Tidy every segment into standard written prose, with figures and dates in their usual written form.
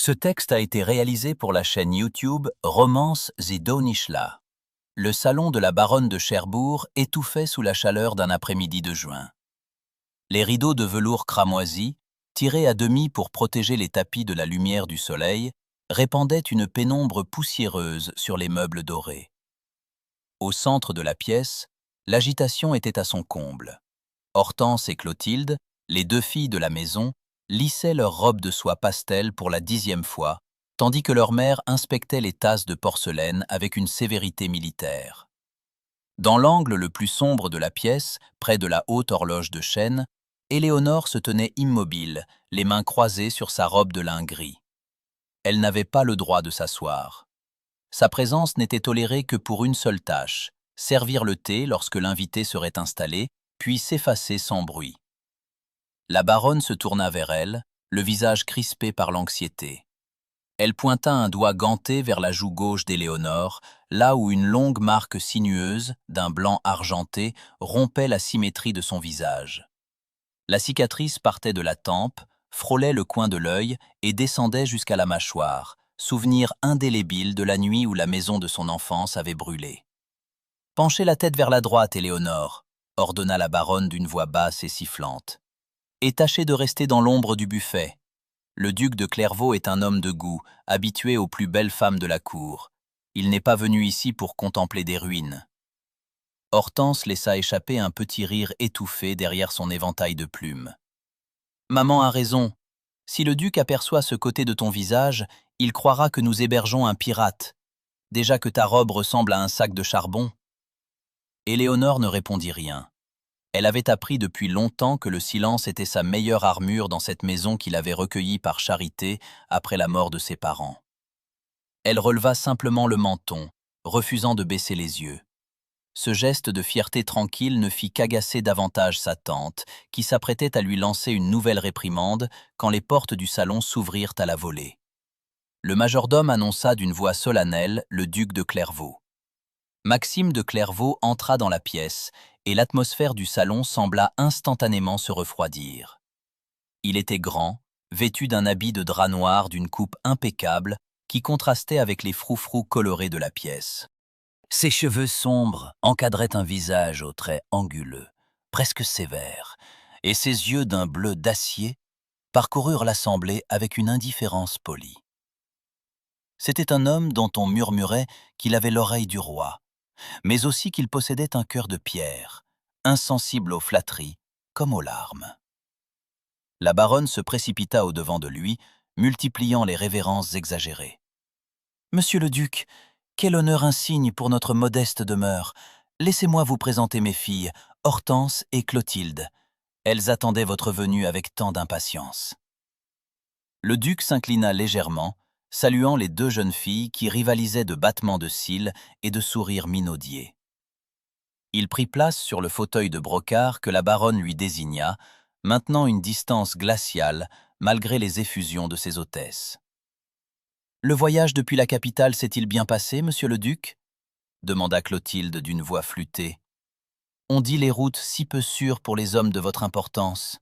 Ce texte a été réalisé pour la chaîne YouTube Romance Sie Donischla. Le salon de la baronne de Cherbourg étouffait sous la chaleur d'un après-midi de juin. Les rideaux de velours cramoisi, tirés à demi pour protéger les tapis de la lumière du soleil, répandaient une pénombre poussiéreuse sur les meubles dorés. Au centre de la pièce, l'agitation était à son comble. Hortense et Clotilde, les deux filles de la maison, lissaient leurs robes de soie pastel pour la 10e fois, tandis que leur mère inspectait les tasses de porcelaine avec une sévérité militaire. Dans l'angle le plus sombre de la pièce, près de la haute horloge de chêne, Éléonore se tenait immobile, les mains croisées sur sa robe de lin gris. Elle n'avait pas le droit de s'asseoir. Sa présence n'était tolérée que pour une seule tâche, servir le thé lorsque l'invité serait installé, puis s'effacer sans bruit. La baronne se tourna vers elle, le visage crispé par l'anxiété. Elle pointa un doigt ganté vers la joue gauche d'Éléonore, là où une longue marque sinueuse, d'un blanc argenté, rompait la symétrie de son visage. La cicatrice partait de la tempe, frôlait le coin de l'œil et descendait jusqu'à la mâchoire, souvenir indélébile de la nuit où la maison de son enfance avait brûlé. « Penchez la tête vers la droite, Éléonore », ordonna la baronne d'une voix basse et sifflante. « Et tâchez de rester dans l'ombre du buffet. Le duc de Clairvaux est un homme de goût, habitué aux plus belles femmes de la cour. Il n'est pas venu ici pour contempler des ruines. » Hortense laissa échapper un petit rire étouffé derrière son éventail de plumes. « Maman a raison. Si le duc aperçoit ce côté de ton visage, il croira que nous hébergeons un pirate. Déjà que ta robe ressemble à un sac de charbon. » Éléonore ne répondit rien. Elle avait appris depuis longtemps que le silence était sa meilleure armure dans cette maison qu'il avait recueillie par charité après la mort de ses parents. Elle releva simplement le menton, refusant de baisser les yeux. Ce geste de fierté tranquille ne fit qu'agacer davantage sa tante, qui s'apprêtait à lui lancer une nouvelle réprimande quand les portes du salon s'ouvrirent à la volée. Le majordome annonça d'une voix solennelle le duc de Clairvaux. Maxime de Clairvaux entra dans la pièce, et l'atmosphère du salon sembla instantanément se refroidir. Il était grand, vêtu d'un habit de drap noir d'une coupe impeccable qui contrastait avec les froufrous colorés de la pièce. Ses cheveux sombres encadraient un visage aux traits anguleux, presque sévères, et ses yeux d'un bleu d'acier parcoururent l'assemblée avec une indifférence polie. C'était un homme dont on murmurait qu'il avait l'oreille du roi, mais aussi qu'il possédait un cœur de pierre, insensible aux flatteries comme aux larmes. La baronne se précipita au-devant de lui, multipliant les révérences exagérées. « Monsieur le duc, quel honneur insigne pour notre modeste demeure. Laissez-moi vous présenter mes filles, Hortense et Clotilde. Elles attendaient votre venue avec tant d'impatience. » Le duc s'inclina légèrement, saluant les deux jeunes filles qui rivalisaient de battements de cils et de sourires minaudiers. Il prit place sur le fauteuil de brocart que la baronne lui désigna, maintenant une distance glaciale malgré les effusions de ses hôtesses. « Le voyage depuis la capitale s'est-il bien passé, monsieur le duc ?» demanda Clotilde d'une voix flûtée. « On dit les routes si peu sûres pour les hommes de votre importance. »«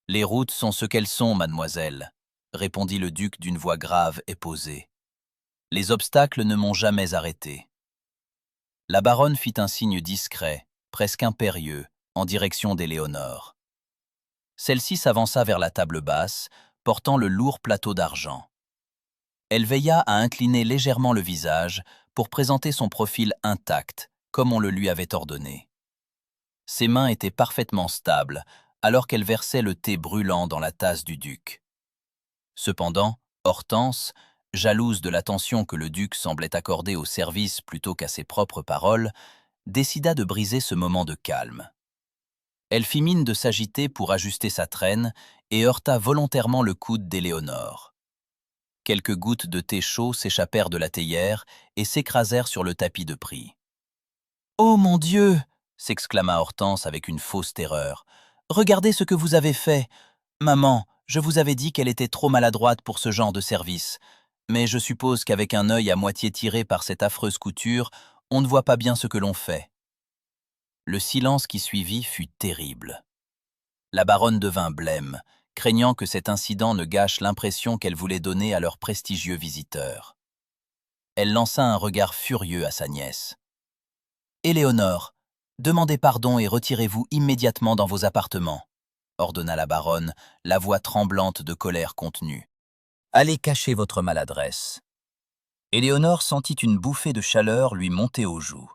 Les routes sont ce qu'elles sont, mademoiselle, » répondit le duc d'une voix grave et posée. « Les obstacles ne m'ont jamais arrêté. » La baronne fit un signe discret, presque impérieux, en direction d'Éléonore. Celle-ci s'avança vers la table basse, portant le lourd plateau d'argent. Elle veilla à incliner légèrement le visage pour présenter son profil intact, comme on le lui avait ordonné. Ses mains étaient parfaitement stables, alors qu'elle versait le thé brûlant dans la tasse du duc. Cependant, Hortense, jalouse de l'attention que le duc semblait accorder au service plutôt qu'à ses propres paroles, décida de briser ce moment de calme. Elle fit mine de s'agiter pour ajuster sa traîne et heurta volontairement le coude d'Éléonore. Quelques gouttes de thé chaud s'échappèrent de la théière et s'écrasèrent sur le tapis de prix. « Oh mon Dieu !» s'exclama Hortense avec une fausse terreur. « Regardez ce que vous avez fait. Maman, je vous avais dit qu'elle était trop maladroite pour ce genre de service. Mais je suppose qu'avec un œil à moitié tiré par cette affreuse couture, on ne voit pas bien ce que l'on fait. » Le silence qui suivit fut terrible. La baronne devint blême, craignant que cet incident ne gâche l'impression qu'elle voulait donner à leurs prestigieux visiteurs. Elle lança un regard furieux à sa nièce. « Éléonore, demandez pardon et retirez-vous immédiatement dans vos appartements, » ordonna la baronne, la voix tremblante de colère contenue. « Allez cacher votre maladresse. » Éléonore sentit une bouffée de chaleur lui monter aux joues.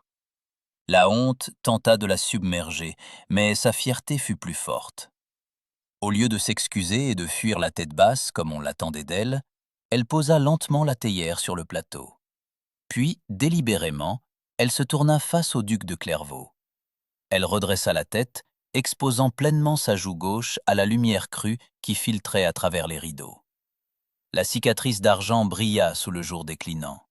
La honte tenta de la submerger, mais sa fierté fut plus forte. Au lieu de s'excuser et de fuir la tête basse comme on l'attendait d'elle, elle posa lentement la théière sur le plateau. Puis, délibérément, elle se tourna face au duc de Clairvaux. Elle redressa la tête, exposant pleinement sa joue gauche à la lumière crue qui filtrait à travers les rideaux. La cicatrice d'argent brilla sous le jour déclinant.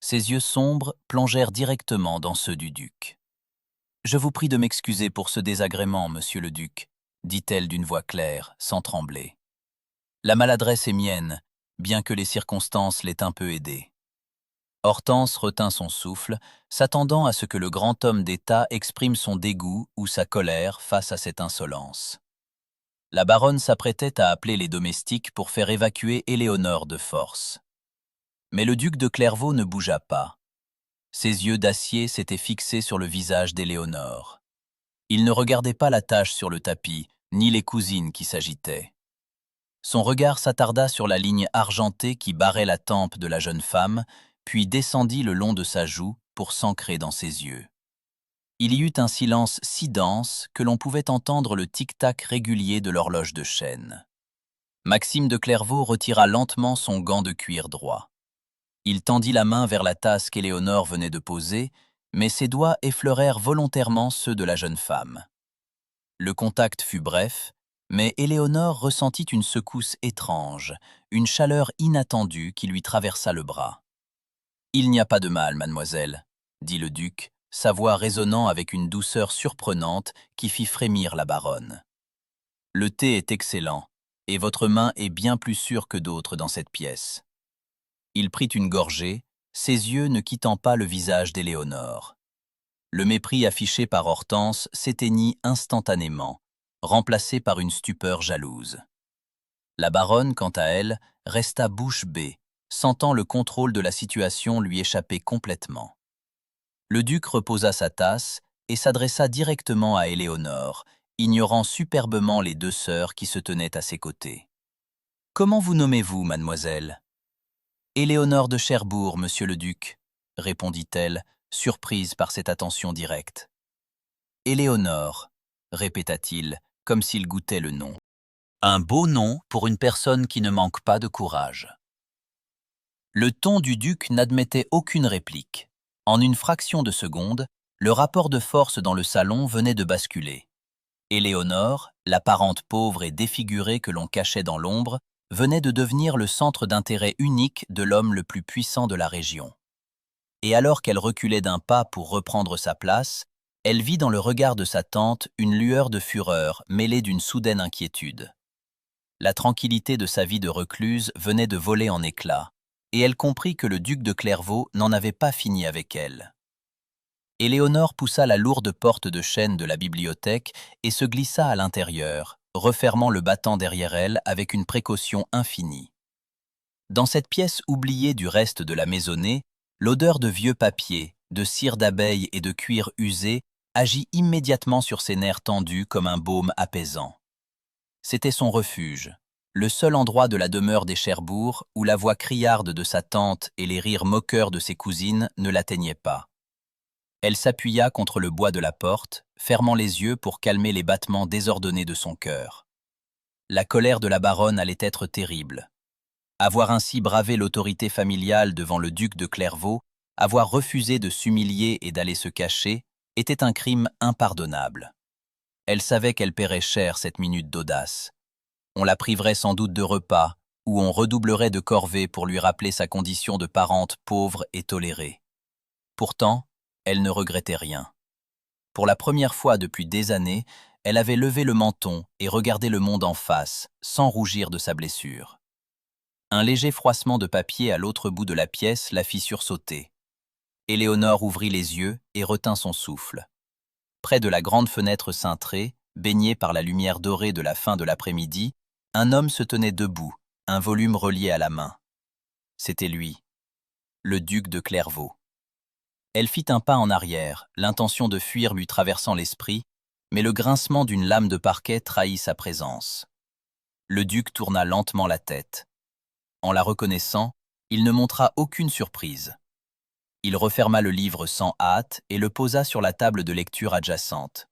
Ses yeux sombres plongèrent directement dans ceux du duc. « Je vous prie de m'excuser pour ce désagrément, monsieur le duc, » dit-elle d'une voix claire, sans trembler. « La maladresse est mienne, bien que les circonstances l'aient un peu aidée. » Hortense retint son souffle, s'attendant à ce que le grand homme d'État exprime son dégoût ou sa colère face à cette insolence. La baronne s'apprêtait à appeler les domestiques pour faire évacuer Éléonore de force. Mais le duc de Clairvaux ne bougea pas. Ses yeux d'acier s'étaient fixés sur le visage d'Éléonore. Il ne regardait pas la tache sur le tapis, ni les cousines qui s'agitaient. Son regard s'attarda sur la ligne argentée qui barrait la tempe de la jeune femme, puis descendit le long de sa joue pour s'ancrer dans ses yeux. Il y eut un silence si dense que l'on pouvait entendre le tic-tac régulier de l'horloge de chêne. Maxime de Clairvaux retira lentement son gant de cuir droit. Il tendit la main vers la tasse qu'Éléonore venait de poser, mais ses doigts effleurèrent volontairement ceux de la jeune femme. Le contact fut bref, mais Éléonore ressentit une secousse étrange, une chaleur inattendue qui lui traversa le bras. « Il n'y a pas de mal, mademoiselle, » dit le duc, sa voix résonnant avec une douceur surprenante qui fit frémir la baronne. « Le thé est excellent, et votre main est bien plus sûre que d'autres dans cette pièce. » Il prit une gorgée, ses yeux ne quittant pas le visage d'Éléonore. Le mépris affiché par Hortense s'éteignit instantanément, remplacé par une stupeur jalouse. La baronne, quant à elle, resta bouche bée, sentant le contrôle de la situation lui échapper complètement. Le duc reposa sa tasse et s'adressa directement à Éléonore, ignorant superbement les deux sœurs qui se tenaient à ses côtés. « Comment vous nommez-vous, mademoiselle ?»« Éléonore de Cherbourg, monsieur le duc, » répondit-elle, surprise par cette attention directe. « Éléonore, » répéta-t-il, comme s'il goûtait le nom. Un beau nom pour une personne qui ne manque pas de courage. Le ton du duc n'admettait aucune réplique. En une fraction de seconde, le rapport de force dans le salon venait de basculer. Éléonore, la parente pauvre et défigurée que l'on cachait dans l'ombre, venait de devenir le centre d'intérêt unique de l'homme le plus puissant de la région. Et alors qu'elle reculait d'un pas pour reprendre sa place, elle vit dans le regard de sa tante une lueur de fureur mêlée d'une soudaine inquiétude. La tranquillité de sa vie de recluse venait de voler en éclats, et elle comprit que le duc de Clairvaux n'en avait pas fini avec elle. Éléonore poussa la lourde porte de chêne de la bibliothèque et se glissa à l'intérieur, refermant le battant derrière elle avec une précaution infinie. Dans cette pièce oubliée du reste de la maisonnée, l'odeur de vieux papier, de cire d'abeille et de cuir usé agit immédiatement sur ses nerfs tendus comme un baume apaisant. C'était son refuge, le seul endroit de la demeure des Cherbourg où la voix criarde de sa tante et les rires moqueurs de ses cousines ne l'atteignaient pas. Elle s'appuya contre le bois de la porte, fermant les yeux pour calmer les battements désordonnés de son cœur. La colère de la baronne allait être terrible. Avoir ainsi bravé l'autorité familiale devant le duc de Clairvaux, avoir refusé de s'humilier et d'aller se cacher, était un crime impardonnable. Elle savait qu'elle paierait cher cette minute d'audace. On la priverait sans doute de repas, ou on redoublerait de corvées pour lui rappeler sa condition de parente pauvre et tolérée. Pourtant, elle ne regrettait rien. Pour la première fois depuis des années, elle avait levé le menton et regardé le monde en face, sans rougir de sa blessure. Un léger froissement de papier à l'autre bout de la pièce la fit sursauter. Éléonore ouvrit les yeux et retint son souffle. Près de la grande fenêtre cintrée, baignée par la lumière dorée de la fin de l'après-midi, Un homme se tenait debout, un volume relié à la main. C'était lui, le duc de Clairvaux. Elle fit un pas en arrière, l'intention de fuir lui traversant l'esprit, mais le grincement d'une lame de parquet trahit sa présence. Le duc tourna lentement la tête. En la reconnaissant, il ne montra aucune surprise. Il referma le livre sans hâte et le posa sur la table de lecture adjacente.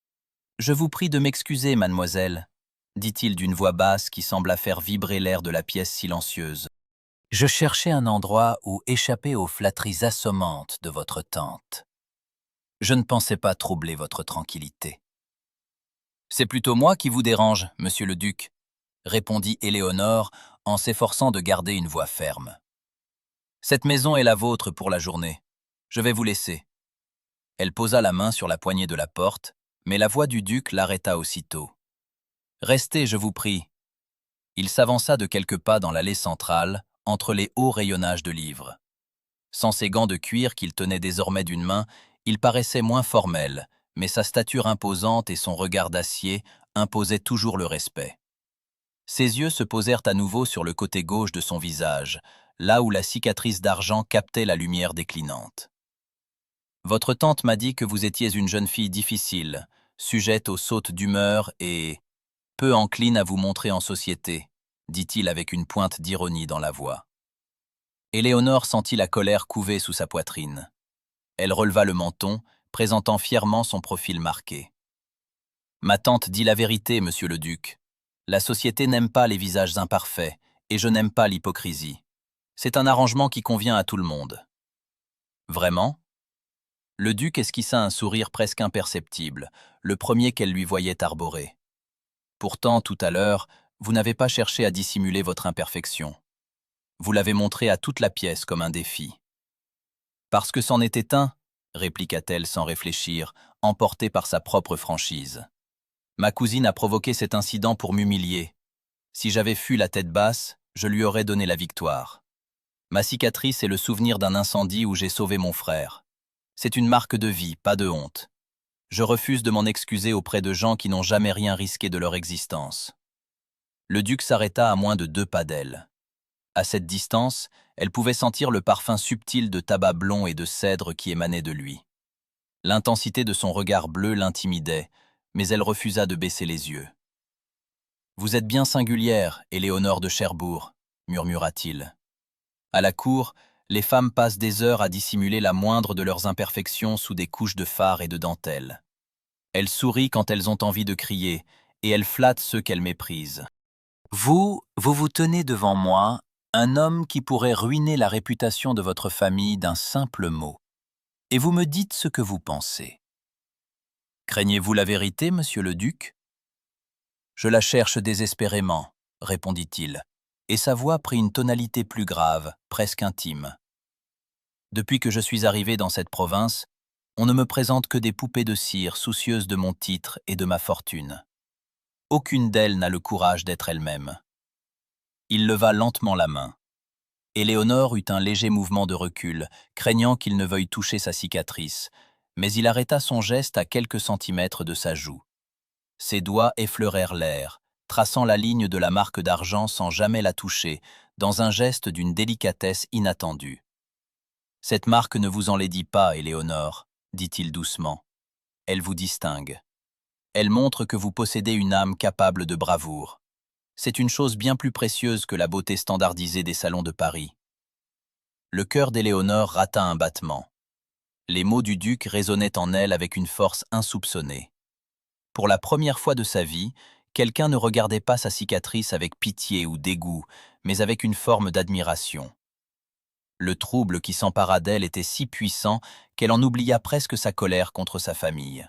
« Je vous prie de m'excuser, mademoiselle, » dit-il d'une voix basse qui sembla faire vibrer l'air de la pièce silencieuse. « Je cherchais un endroit où échapper aux flatteries assommantes de votre tante. Je ne pensais pas troubler votre tranquillité. »« C'est plutôt moi qui vous dérange, monsieur le duc, » répondit Éléonore en s'efforçant de garder une voix ferme. « Cette maison est la vôtre pour la journée. Je vais vous laisser. » Elle posa la main sur la poignée de la porte, mais la voix du duc l'arrêta aussitôt. « Restez, je vous prie. » Il s'avança de quelques pas dans l'allée centrale, entre les hauts rayonnages de livres. Sans ses gants de cuir qu'il tenait désormais d'une main, il paraissait moins formel, mais sa stature imposante et son regard d'acier imposaient toujours le respect. Ses yeux se posèrent à nouveau sur le côté gauche de son visage, là où la cicatrice d'argent captait la lumière déclinante. « Votre tante m'a dit que vous étiez une jeune fille difficile, sujette aux sautes d'humeur et peu encline à vous montrer en société, » dit-il avec une pointe d'ironie dans la voix. Éléonore sentit la colère couver sous sa poitrine. Elle releva le menton, présentant fièrement son profil marqué. « Ma tante dit la vérité, monsieur le duc. La société n'aime pas les visages imparfaits, et je n'aime pas l'hypocrisie. C'est un arrangement qui convient à tout le monde. » « Vraiment ?» Le duc esquissa un sourire presque imperceptible, le premier qu'elle lui voyait arborer. « Pourtant, tout à l'heure, vous n'avez pas cherché à dissimuler votre imperfection. Vous l'avez montré à toute la pièce comme un défi. »« Parce que c'en était un, » répliqua-t-elle sans réfléchir, emportée par sa propre franchise. « Ma cousine a provoqué cet incident pour m'humilier. Si j'avais fui la tête basse, je lui aurais donné la victoire. Ma cicatrice est le souvenir d'un incendie où j'ai sauvé mon frère. C'est une marque de vie, pas de honte. Je refuse de m'en excuser auprès de gens qui n'ont jamais rien risqué de leur existence. » Le duc s'arrêta à moins de 2 pas d'elle. À cette distance, elle pouvait sentir le parfum subtil de tabac blond et de cèdre qui émanait de lui. L'intensité de son regard bleu l'intimidait, mais elle refusa de baisser les yeux. « Vous êtes bien singulière, Éléonore de Cherbourg, » murmura-t-il. À la cour, les femmes passent des heures à dissimuler la moindre de leurs imperfections sous des couches de fard et de dentelle. Elles sourient quand elles ont envie de crier, et elles flattent ceux qu'elles méprisent. Vous vous tenez devant moi, un homme qui pourrait ruiner la réputation de votre famille d'un simple mot. Et vous me dites ce que vous pensez. Craignez-vous la vérité, monsieur le duc ? Je la cherche désespérément, répondit-il, et sa voix prit une tonalité plus grave, presque intime. Depuis que je suis arrivé dans cette province, on ne me présente que des poupées de cire soucieuses de mon titre et de ma fortune. Aucune d'elles n'a le courage d'être elle-même. Il leva lentement la main. Éléonore eut un léger mouvement de recul, craignant qu'il ne veuille toucher sa cicatrice, mais il arrêta son geste à quelques centimètres de sa joue. Ses doigts effleurèrent l'air, traçant la ligne de la marque d'argent sans jamais la toucher, dans un geste d'une délicatesse inattendue. « Cette marque ne vous enlaidit pas, Éléonore, » dit-il doucement. « Elle vous distingue. Elle montre que vous possédez une âme capable de bravoure. C'est une chose bien plus précieuse que la beauté standardisée des salons de Paris. » Le cœur d'Éléonore rata un battement. Les mots du duc résonnaient en elle avec une force insoupçonnée. Pour la première fois de sa vie, quelqu'un ne regardait pas sa cicatrice avec pitié ou dégoût, mais avec une forme d'admiration. Le trouble qui s'empara d'elle était si puissant qu'elle en oublia presque sa colère contre sa famille.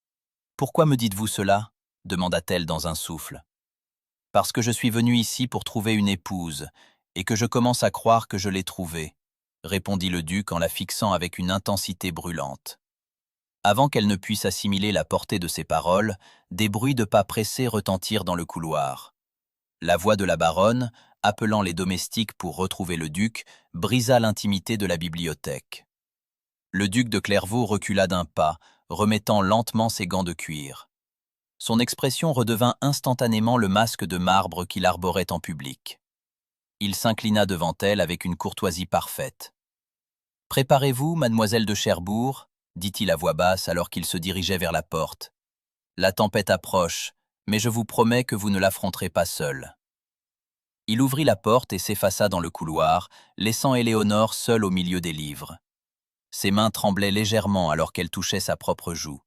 « Pourquoi me dites-vous cela ?» demanda-t-elle dans un souffle. « Parce que je suis venue ici pour trouver une épouse, et que je commence à croire que je l'ai trouvée, » répondit le duc en la fixant avec une intensité brûlante. Avant qu'elle ne puisse assimiler la portée de ses paroles, des bruits de pas pressés retentirent dans le couloir. La voix de la baronne, appelant les domestiques pour retrouver le duc, brisa l'intimité de la bibliothèque. Le duc de Clairvaux recula d'un pas, remettant lentement ses gants de cuir. Son expression redevint instantanément le masque de marbre qu'il arborait en public. Il s'inclina devant elle avec une courtoisie parfaite. « Préparez-vous, mademoiselle de Cherbourg, dit-il à voix basse alors qu'il se dirigeait vers la porte. La tempête approche, mais je vous promets que vous ne l'affronterez pas seul. » Il ouvrit la porte et s'effaça dans le couloir, laissant Éléonore seule au milieu des livres. Ses mains tremblaient légèrement alors qu'elle touchait sa propre joue.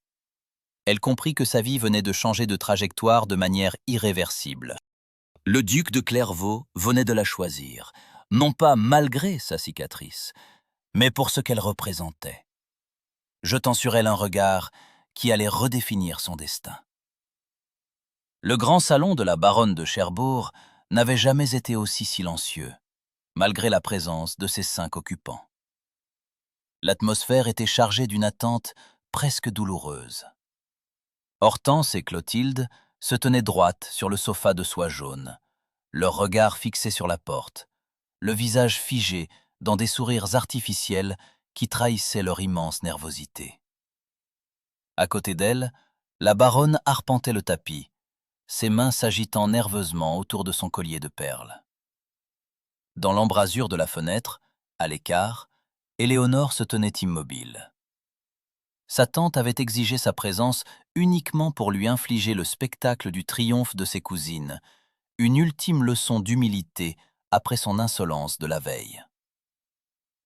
Elle comprit que sa vie venait de changer de trajectoire de manière irréversible. Le duc de Clairvaux venait de la choisir, non pas malgré sa cicatrice, mais pour ce qu'elle représentait, jetant sur elle un regard qui allait redéfinir son destin. Le grand salon de la baronne de Cherbourg n'avait jamais été aussi silencieux, malgré la présence de ses 5 occupants. L'atmosphère était chargée d'une attente presque douloureuse. Hortense et Clotilde se tenaient droites sur le sofa de soie jaune, leur regard fixé sur la porte, le visage figé dans des sourires artificiels qui trahissaient leur immense nervosité. À côté d'elle, la baronne arpentait le tapis, ses mains s'agitant nerveusement autour de son collier de perles. Dans l'embrasure de la fenêtre, à l'écart, Éléonore se tenait immobile. Sa tante avait exigé sa présence uniquement pour lui infliger le spectacle du triomphe de ses cousines, une ultime leçon d'humilité après son insolence de la veille.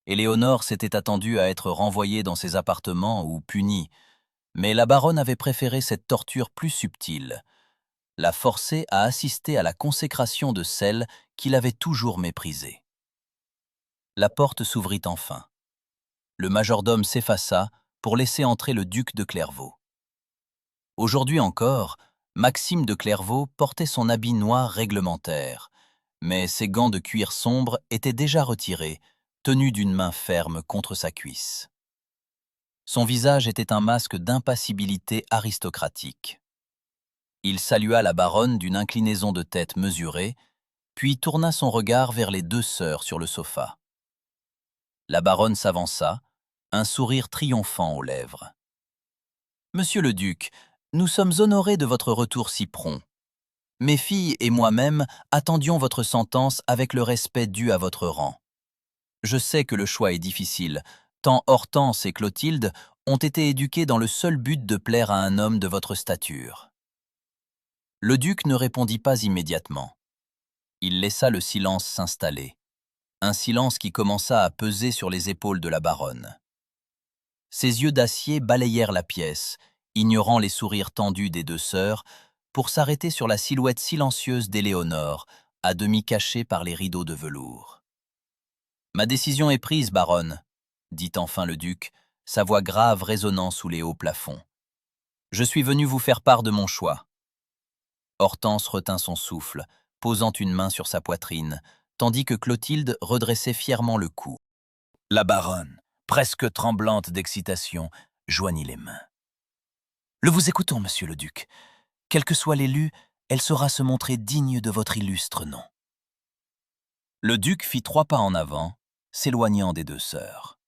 Éléonore s'était attendue à être renvoyée dans ses appartements ou punie, mais la baronne avait préféré cette torture plus subtile, la forcer à assister à la consécration de celle qu'il avait toujours méprisée. La porte s'ouvrit enfin. Le majordome s'effaça pour laisser entrer le duc de Clairvaux. Aujourd'hui encore, Maxime de Clairvaux portait son habit noir réglementaire, mais ses gants de cuir sombre étaient déjà retirés, tenus d'une main ferme contre sa cuisse. Son visage était un masque d'impassibilité aristocratique. Il salua la baronne d'une inclinaison de tête mesurée, puis tourna son regard vers les 2 sœurs sur le sofa. La baronne s'avança, un sourire triomphant aux lèvres. « Monsieur le duc, nous sommes honorés de votre retour si prompt. Mes filles et moi-même attendions votre sentence avec le respect dû à votre rang. Je sais que le choix est difficile, tant Hortense et Clotilde ont été éduquées dans le seul but de plaire à un homme de votre stature. » Le duc ne répondit pas immédiatement. Il laissa le silence s'installer, un silence qui commença à peser sur les épaules de la baronne. Ses yeux d'acier balayèrent la pièce, ignorant les sourires tendus des 2 sœurs, pour s'arrêter sur la silhouette silencieuse d'Éléonore, à demi cachée par les rideaux de velours. « Ma décision est prise, baronne, » dit enfin le duc, sa voix grave résonnant sous les hauts plafonds. « Je suis venu vous faire part de mon choix. » Hortense retint son souffle, posant une main sur sa poitrine, tandis que Clotilde redressait fièrement le cou. La baronne, presque tremblante d'excitation, joignit les mains. « Vous écoutons, monsieur le duc. Quel que soit l'élu, elle saura se montrer digne de votre illustre nom. » Le duc fit 3 pas en avant, s'éloignant des 2 sœurs.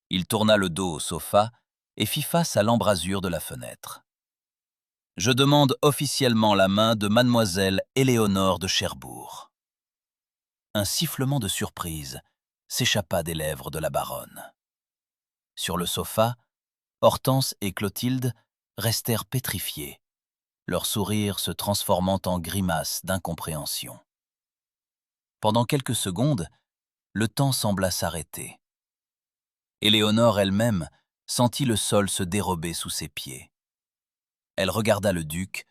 Il tourna le dos au sofa et fit face à l'embrasure de la fenêtre. « Je demande officiellement la main de mademoiselle Éléonore de Cherbourg. » Un sifflement de surprise s'échappa des lèvres de la baronne. Sur le sofa, Hortense et Clotilde restèrent pétrifiées, leur sourire se transformant en grimace d'incompréhension. Pendant quelques secondes, le temps sembla s'arrêter. Éléonore elle-même sentit le sol se dérober sous ses pieds. Elle regarda le duc,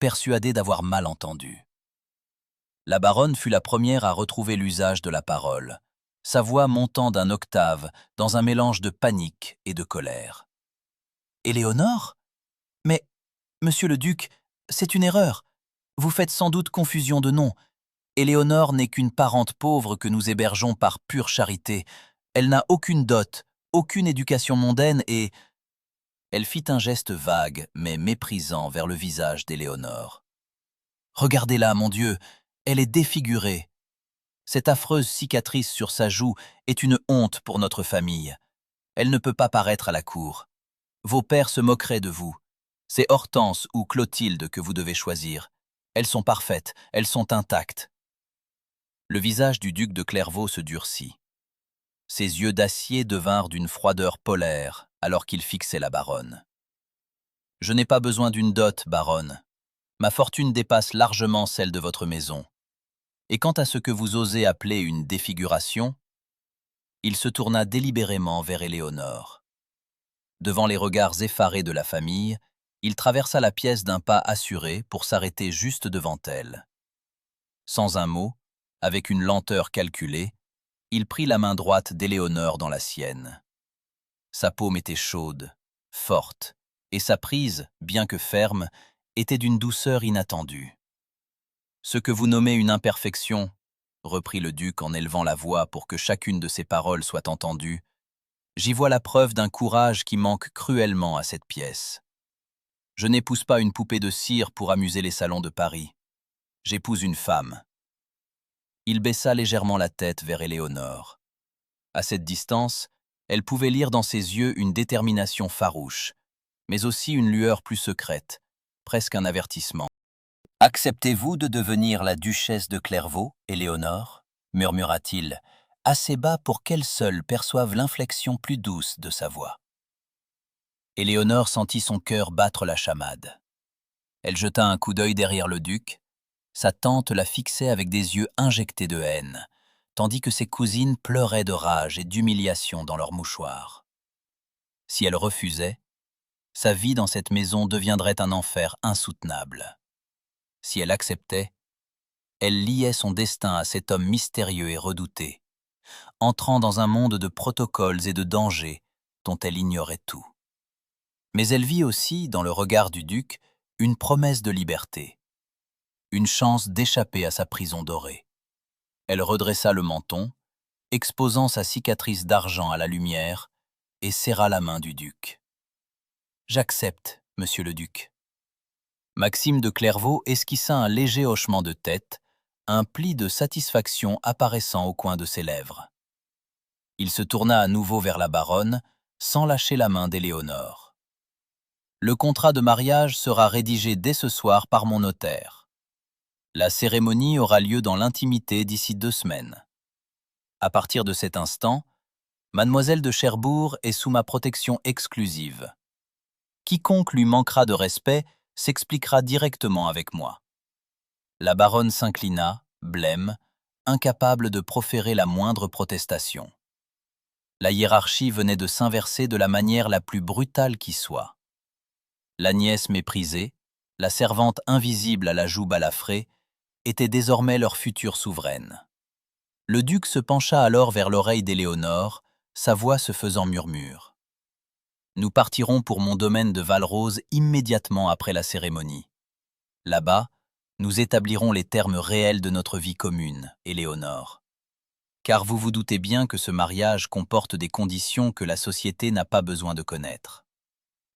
persuadée d'avoir mal entendu. La baronne fut la première à retrouver l'usage de la parole, sa voix montant d'un octave dans un mélange de panique et de colère. « Éléonore ? Mais, monsieur le duc, c'est une erreur. Vous faites sans doute confusion de nom. Éléonore n'est qu'une parente pauvre que nous hébergeons par pure charité. Elle n'a aucune dot, aucune éducation mondaine et... » Elle fit un geste vague, mais méprisant vers le visage d'Éléonore. « Regardez-la, mon Dieu, elle est défigurée. Cette affreuse cicatrice sur sa joue est une honte pour notre famille. Elle ne peut pas paraître à la cour. Vos pères se moqueraient de vous. C'est Hortense ou Clotilde que vous devez choisir. Elles sont parfaites, elles sont intactes. Le visage du duc de Clairvaux se durcit. Ses yeux d'acier devinrent d'une froideur polaire alors qu'il fixait la baronne. « Je n'ai pas besoin d'une dot, baronne. Ma fortune dépasse largement celle de votre maison. Et quant à ce que vous osez appeler une défiguration, » il se tourna délibérément vers Éléonore. Devant les regards effarés de la famille, il traversa la pièce d'un pas assuré pour s'arrêter juste devant elle. Sans un mot, avec une lenteur calculée, il prit la main droite d'Éléonore dans la sienne. Sa paume était chaude, forte, et sa prise, bien que ferme, était d'une douceur inattendue. « Ce que vous nommez une imperfection, » reprit le duc en élevant la voix pour que chacune de ses paroles soit entendue, « j'y vois la preuve d'un courage qui manque cruellement à cette pièce. Je n'épouse pas une poupée de cire pour amuser les salons de Paris. J'épouse une femme. » Il baissa légèrement la tête vers Éléonore. À cette distance, elle pouvait lire dans ses yeux une détermination farouche, mais aussi une lueur plus secrète, presque un avertissement. « Acceptez-vous de devenir la duchesse de Clairvaux, Éléonore » murmura-t-il, assez bas pour qu'elle seule perçoive l'inflexion plus douce de sa voix. Éléonore sentit son cœur battre la chamade. Elle jeta un coup d'œil derrière le duc. Sa tante la fixait avec des yeux injectés de haine, tandis que ses cousines pleuraient de rage et d'humiliation dans leurs mouchoirs. Si elle refusait, sa vie dans cette maison deviendrait un enfer insoutenable. Si elle acceptait, elle liait son destin à cet homme mystérieux et redouté, entrant dans un monde de protocoles et de dangers dont elle ignorait tout. Mais elle vit aussi, dans le regard du duc, une promesse de liberté, une chance d'échapper à sa prison dorée. Elle redressa le menton, exposant sa cicatrice d'argent à la lumière, et serra la main du duc. « J'accepte, monsieur le duc. » Maxime de Clairvaux esquissa un léger hochement de tête, un pli de satisfaction apparaissant au coin de ses lèvres. Il se tourna à nouveau vers la baronne, sans lâcher la main d'Éléonore. « Le contrat de mariage sera rédigé dès ce soir par mon notaire. La cérémonie aura lieu dans l'intimité d'ici 2 semaines. À partir de cet instant, Mademoiselle de Cherbourg est sous ma protection exclusive. Quiconque lui manquera de respect s'expliquera directement avec moi. » La baronne s'inclina, blême, incapable de proférer la moindre protestation. La hiérarchie venait de s'inverser de la manière la plus brutale qui soit. La nièce méprisée, la servante invisible à la joue balafrée, était désormais leur future souveraine. Le duc se pencha alors vers l'oreille d'Éléonore, sa voix se faisant murmure. « Nous partirons pour mon domaine de Valrose immédiatement après la cérémonie. Là-bas, nous établirons les termes réels de notre vie commune, Éléonore. Car vous vous doutez bien que ce mariage comporte des conditions que la société n'a pas besoin de connaître. »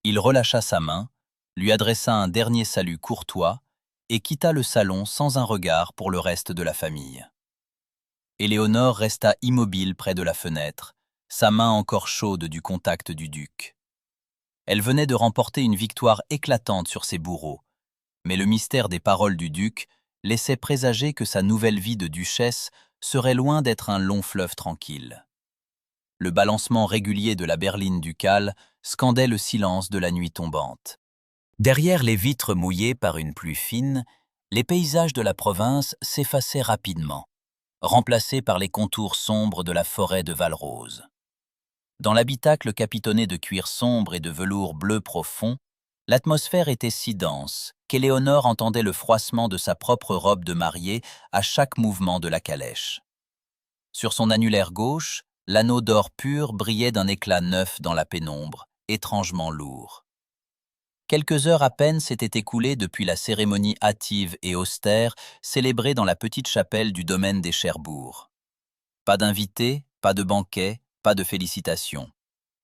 Il relâcha sa main, lui adressa un dernier salut courtois et quitta le salon sans un regard pour le reste de la famille. Éléonore resta immobile près de la fenêtre, sa main encore chaude du contact du duc. Elle venait de remporter une victoire éclatante sur ses bourreaux, mais le mystère des paroles du duc laissait présager que sa nouvelle vie de duchesse serait loin d'être un long fleuve tranquille. Le balancement régulier de la berline ducale scandait le silence de la nuit tombante. Derrière les vitres mouillées par une pluie fine, les paysages de la province s'effaçaient rapidement, remplacés par les contours sombres de la forêt de Valrose. Dans l'habitacle capitonné de cuir sombre et de velours bleu profond, l'atmosphère était si dense qu'Éléonore entendait le froissement de sa propre robe de mariée à chaque mouvement de la calèche. Sur son annulaire gauche, l'anneau d'or pur brillait d'un éclat neuf dans la pénombre, étrangement lourd. Quelques heures à peine s'étaient écoulées depuis la cérémonie hâtive et austère célébrée dans la petite chapelle du domaine des Cherbourg. Pas d'invités, pas de banquet, pas de félicitations.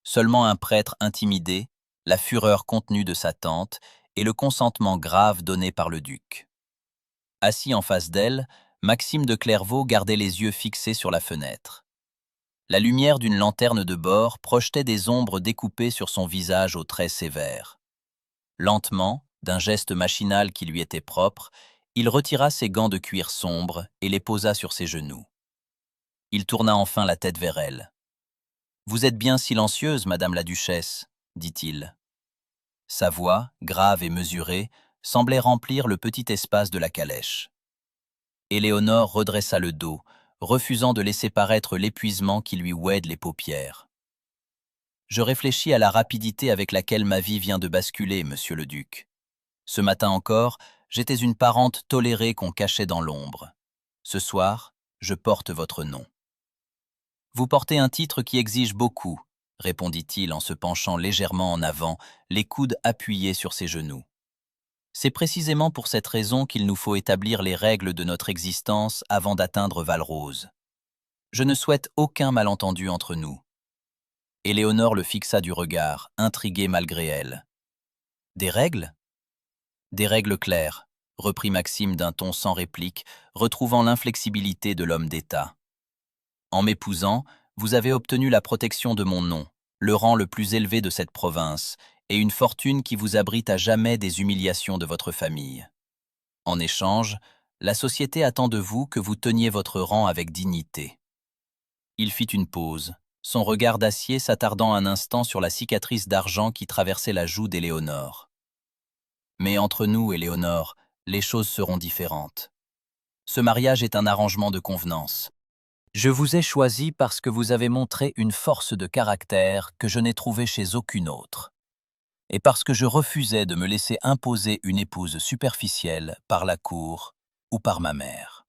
Seulement un prêtre intimidé, la fureur contenue de sa tante et le consentement grave donné par le duc. Assis en face d'elle, Maxime de Clairvaux gardait les yeux fixés sur la fenêtre. La lumière d'une lanterne de bord projetait des ombres découpées sur son visage aux traits sévères. Lentement, d'un geste machinal qui lui était propre, il retira ses gants de cuir sombre et les posa sur ses genoux. Il tourna enfin la tête vers elle. « Vous êtes bien silencieuse, madame la duchesse, » dit-il. Sa voix, grave et mesurée, semblait remplir le petit espace de la calèche. Éléonore redressa le dos, refusant de laisser paraître l'épuisement qui lui ouède les paupières. « Je réfléchis à la rapidité avec laquelle ma vie vient de basculer, monsieur le duc. Ce matin encore, j'étais une parente tolérée qu'on cachait dans l'ombre. Ce soir, je porte votre nom. » « Vous portez un titre qui exige beaucoup, » répondit-il en se penchant légèrement en avant, les coudes appuyés sur ses genoux. « C'est précisément pour cette raison qu'il nous faut établir les règles de notre existence avant d'atteindre Valrose. Je ne souhaite aucun malentendu entre nous. » Éléonore le fixa du regard, intriguée malgré elle. « Des règles ? » ?»« Des règles claires, » reprit Maxime d'un ton sans réplique, retrouvant l'inflexibilité de l'homme d'État. « En m'épousant, vous avez obtenu la protection de mon nom, le rang le plus élevé de cette province, et une fortune qui vous abrite à jamais des humiliations de votre famille. En échange, la société attend de vous que vous teniez votre rang avec dignité. » Il fit une pause, son regard d'acier s'attardant un instant sur la cicatrice d'argent qui traversait la joue d'Éléonore. « Mais entre nous, Éléonore, les choses seront différentes. Ce mariage est un arrangement de convenance. Je vous ai choisi parce que vous avez montré une force de caractère que je n'ai trouvée chez aucune autre, et parce que je refusais de me laisser imposer une épouse superficielle par la cour ou par ma mère.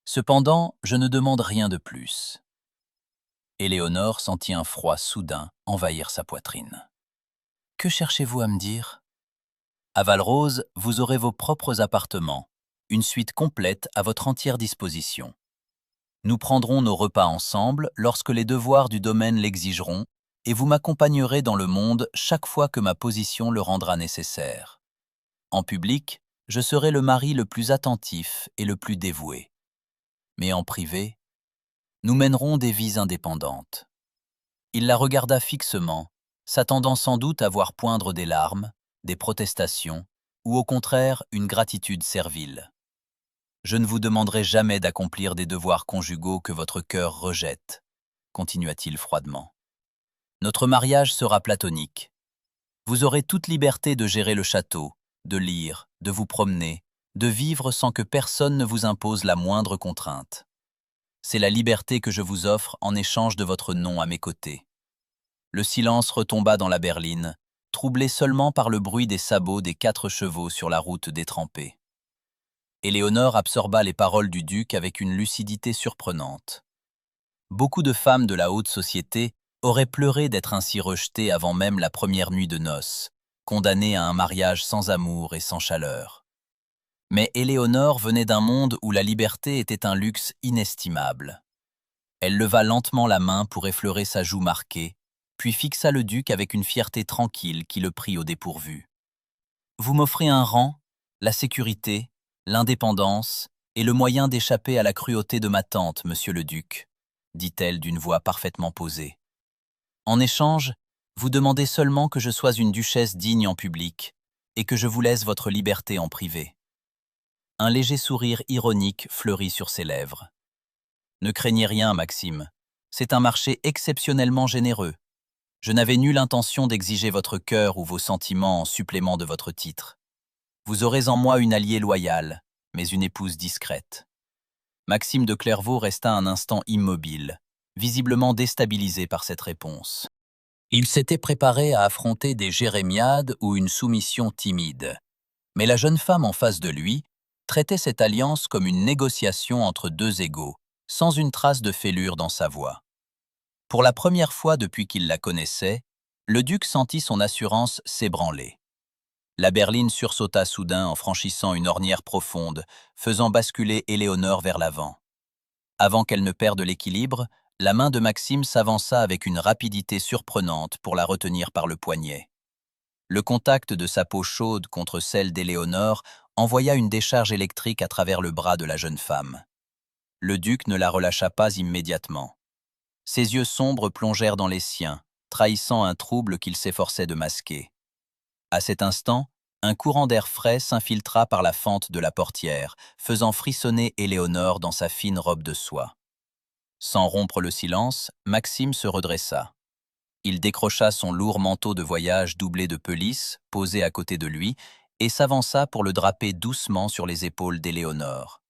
Cependant, je ne demande rien de plus. » Éléonore sentit un froid soudain envahir sa poitrine. « Que cherchez-vous à me dire ? À Valrose, vous aurez vos propres appartements, une suite complète à votre entière disposition. Nous prendrons nos repas ensemble lorsque les devoirs du domaine l'exigeront et vous m'accompagnerez dans le monde chaque fois que ma position le rendra nécessaire. En public, je serai le mari le plus attentif et le plus dévoué. Mais en privé, nous mènerons des vies indépendantes. » Il la regarda fixement, s'attendant sans doute à voir poindre des larmes, des protestations, ou au contraire une gratitude servile. « Je ne vous demanderai jamais d'accomplir des devoirs conjugaux que votre cœur rejette, » continua-t-il froidement. « Notre mariage sera platonique. Vous aurez toute liberté de gérer le château, de lire, de vous promener, de vivre sans que personne ne vous impose la moindre contrainte. C'est la liberté que je vous offre en échange de votre nom à mes côtés. » Le silence retomba dans la berline, troublé seulement par le bruit des sabots des 4 chevaux sur la route détrempée. Éléonore absorba les paroles du duc avec une lucidité surprenante. Beaucoup de femmes de la haute société auraient pleuré d'être ainsi rejetées avant même la première nuit de noces, condamnées à un mariage sans amour et sans chaleur. Mais Éléonore venait d'un monde où la liberté était un luxe inestimable. Elle leva lentement la main pour effleurer sa joue marquée, puis fixa le duc avec une fierté tranquille qui le prit au dépourvu. « Vous m'offrez un rang, la sécurité, l'indépendance et le moyen d'échapper à la cruauté de ma tante, monsieur le duc, » dit-elle d'une voix parfaitement posée. « En échange, vous demandez seulement que je sois une duchesse digne en public et que je vous laisse votre liberté en privé. » Un léger sourire ironique fleurit sur ses lèvres. « Ne craignez rien, Maxime, c'est un marché exceptionnellement généreux. Je n'avais nulle intention d'exiger votre cœur ou vos sentiments en supplément de votre titre. Vous aurez en moi une alliée loyale, mais une épouse discrète. » Maxime de Clairvaux resta un instant immobile, visiblement déstabilisé par cette réponse. Il s'était préparé à affronter des jérémiades ou une soumission timide. Mais la jeune femme en face de lui traitait cette alliance comme une négociation entre 2 égaux, sans une trace de fêlure dans sa voix. Pour la première fois depuis qu'il la connaissait, le duc sentit son assurance s'ébranler. La berline sursauta soudain en franchissant une ornière profonde, faisant basculer Éléonore vers l'avant. Avant qu'elle ne perde l'équilibre, la main de Maxime s'avança avec une rapidité surprenante pour la retenir par le poignet. Le contact de sa peau chaude contre celle d'Éléonore envoya une décharge électrique à travers le bras de la jeune femme. Le duc ne la relâcha pas immédiatement. Ses yeux sombres plongèrent dans les siens, trahissant un trouble qu'il s'efforçait de masquer. À cet instant, un courant d'air frais s'infiltra par la fente de la portière, faisant frissonner Éléonore dans sa fine robe de soie. Sans rompre le silence, Maxime se redressa. Il décrocha son lourd manteau de voyage doublé de pelisse, posé à côté de lui, et s'avança pour le draper doucement sur les épaules d'Éléonore.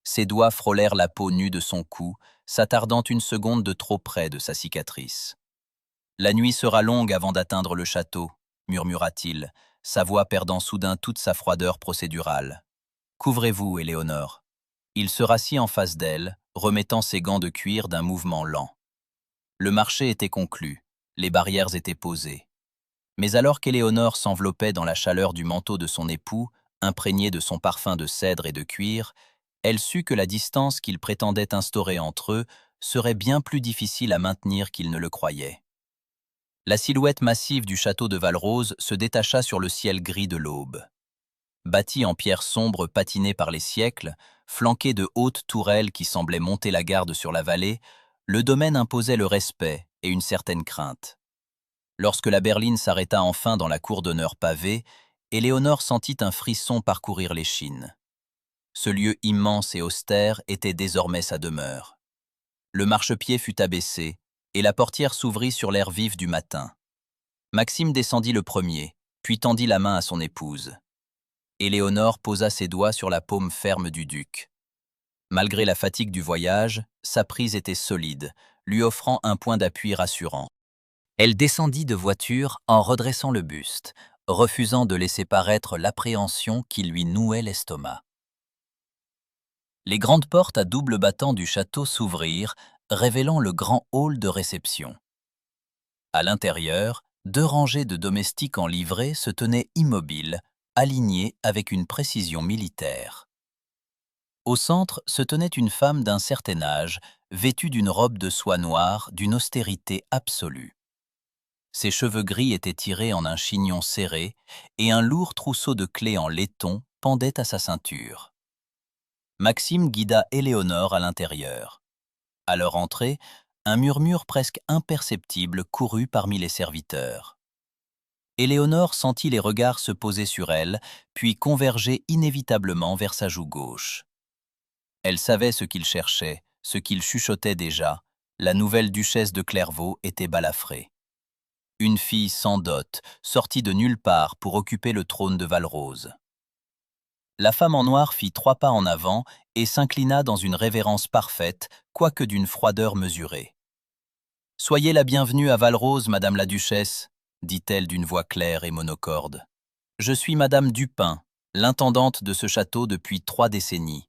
Ses doigts frôlèrent la peau nue de son cou, s'attardant une seconde de trop près de sa cicatrice. « La nuit sera longue avant d'atteindre le château », murmura-t-il, sa voix perdant soudain toute sa froideur procédurale. « Couvrez-vous, Éléonore. » Il se rassit en face d'elle, remettant ses gants de cuir d'un mouvement lent. Le marché était conclu, les barrières étaient posées. Mais alors qu'Éléonore s'enveloppait dans la chaleur du manteau de son époux, imprégné de son parfum de cèdre et de cuir, elle sut que la distance qu'il prétendait instaurer entre eux serait bien plus difficile à maintenir qu'il ne le croyait. La silhouette massive du château de Valrose se détacha sur le ciel gris de l'aube. Bâti en pierre sombre patinée par les siècles, flanqué de hautes tourelles qui semblaient monter la garde sur la vallée, le domaine imposait le respect et une certaine crainte. Lorsque la berline s'arrêta enfin dans la cour d'honneur pavée, Éléonore sentit un frisson parcourir l'échine. Ce lieu immense et austère était désormais sa demeure. Le marchepied fut abaissé, et la portière s'ouvrit sur l'air vif du matin. Maxime descendit le premier, puis tendit la main à son épouse. Éléonore posa ses doigts sur la paume ferme du duc. Malgré la fatigue du voyage, sa prise était solide, lui offrant un point d'appui rassurant. Elle descendit de voiture en redressant le buste, refusant de laisser paraître l'appréhension qui lui nouait l'estomac. Les grandes portes à double battant du château s'ouvrirent, révélant le grand hall de réception. À l'intérieur, 2 rangées de domestiques en livrée se tenaient immobiles, alignés avec une précision militaire. Au centre se tenait une femme d'un certain âge, vêtue d'une robe de soie noire d'une austérité absolue. Ses cheveux gris étaient tirés en un chignon serré et un lourd trousseau de clés en laiton pendait à sa ceinture. Maxime guida Éléonore à l'intérieur. À leur entrée, un murmure presque imperceptible courut parmi les serviteurs. Éléonore sentit les regards se poser sur elle, puis converger inévitablement vers sa joue gauche. Elle savait ce qu'il cherchait, ce qu'il chuchotait déjà. La nouvelle duchesse de Clairvaux était balafrée. Une fille sans dot, sortie de nulle part pour occuper le trône de Valrose. La femme en noir fit 3 pas en avant et s'inclina dans une révérence parfaite, quoique d'une froideur mesurée. « Soyez la bienvenue à Valrose, Madame la Duchesse », dit-elle d'une voix claire et monocorde. « Je suis Madame Dupin, l'intendante de ce château depuis 3 décennies.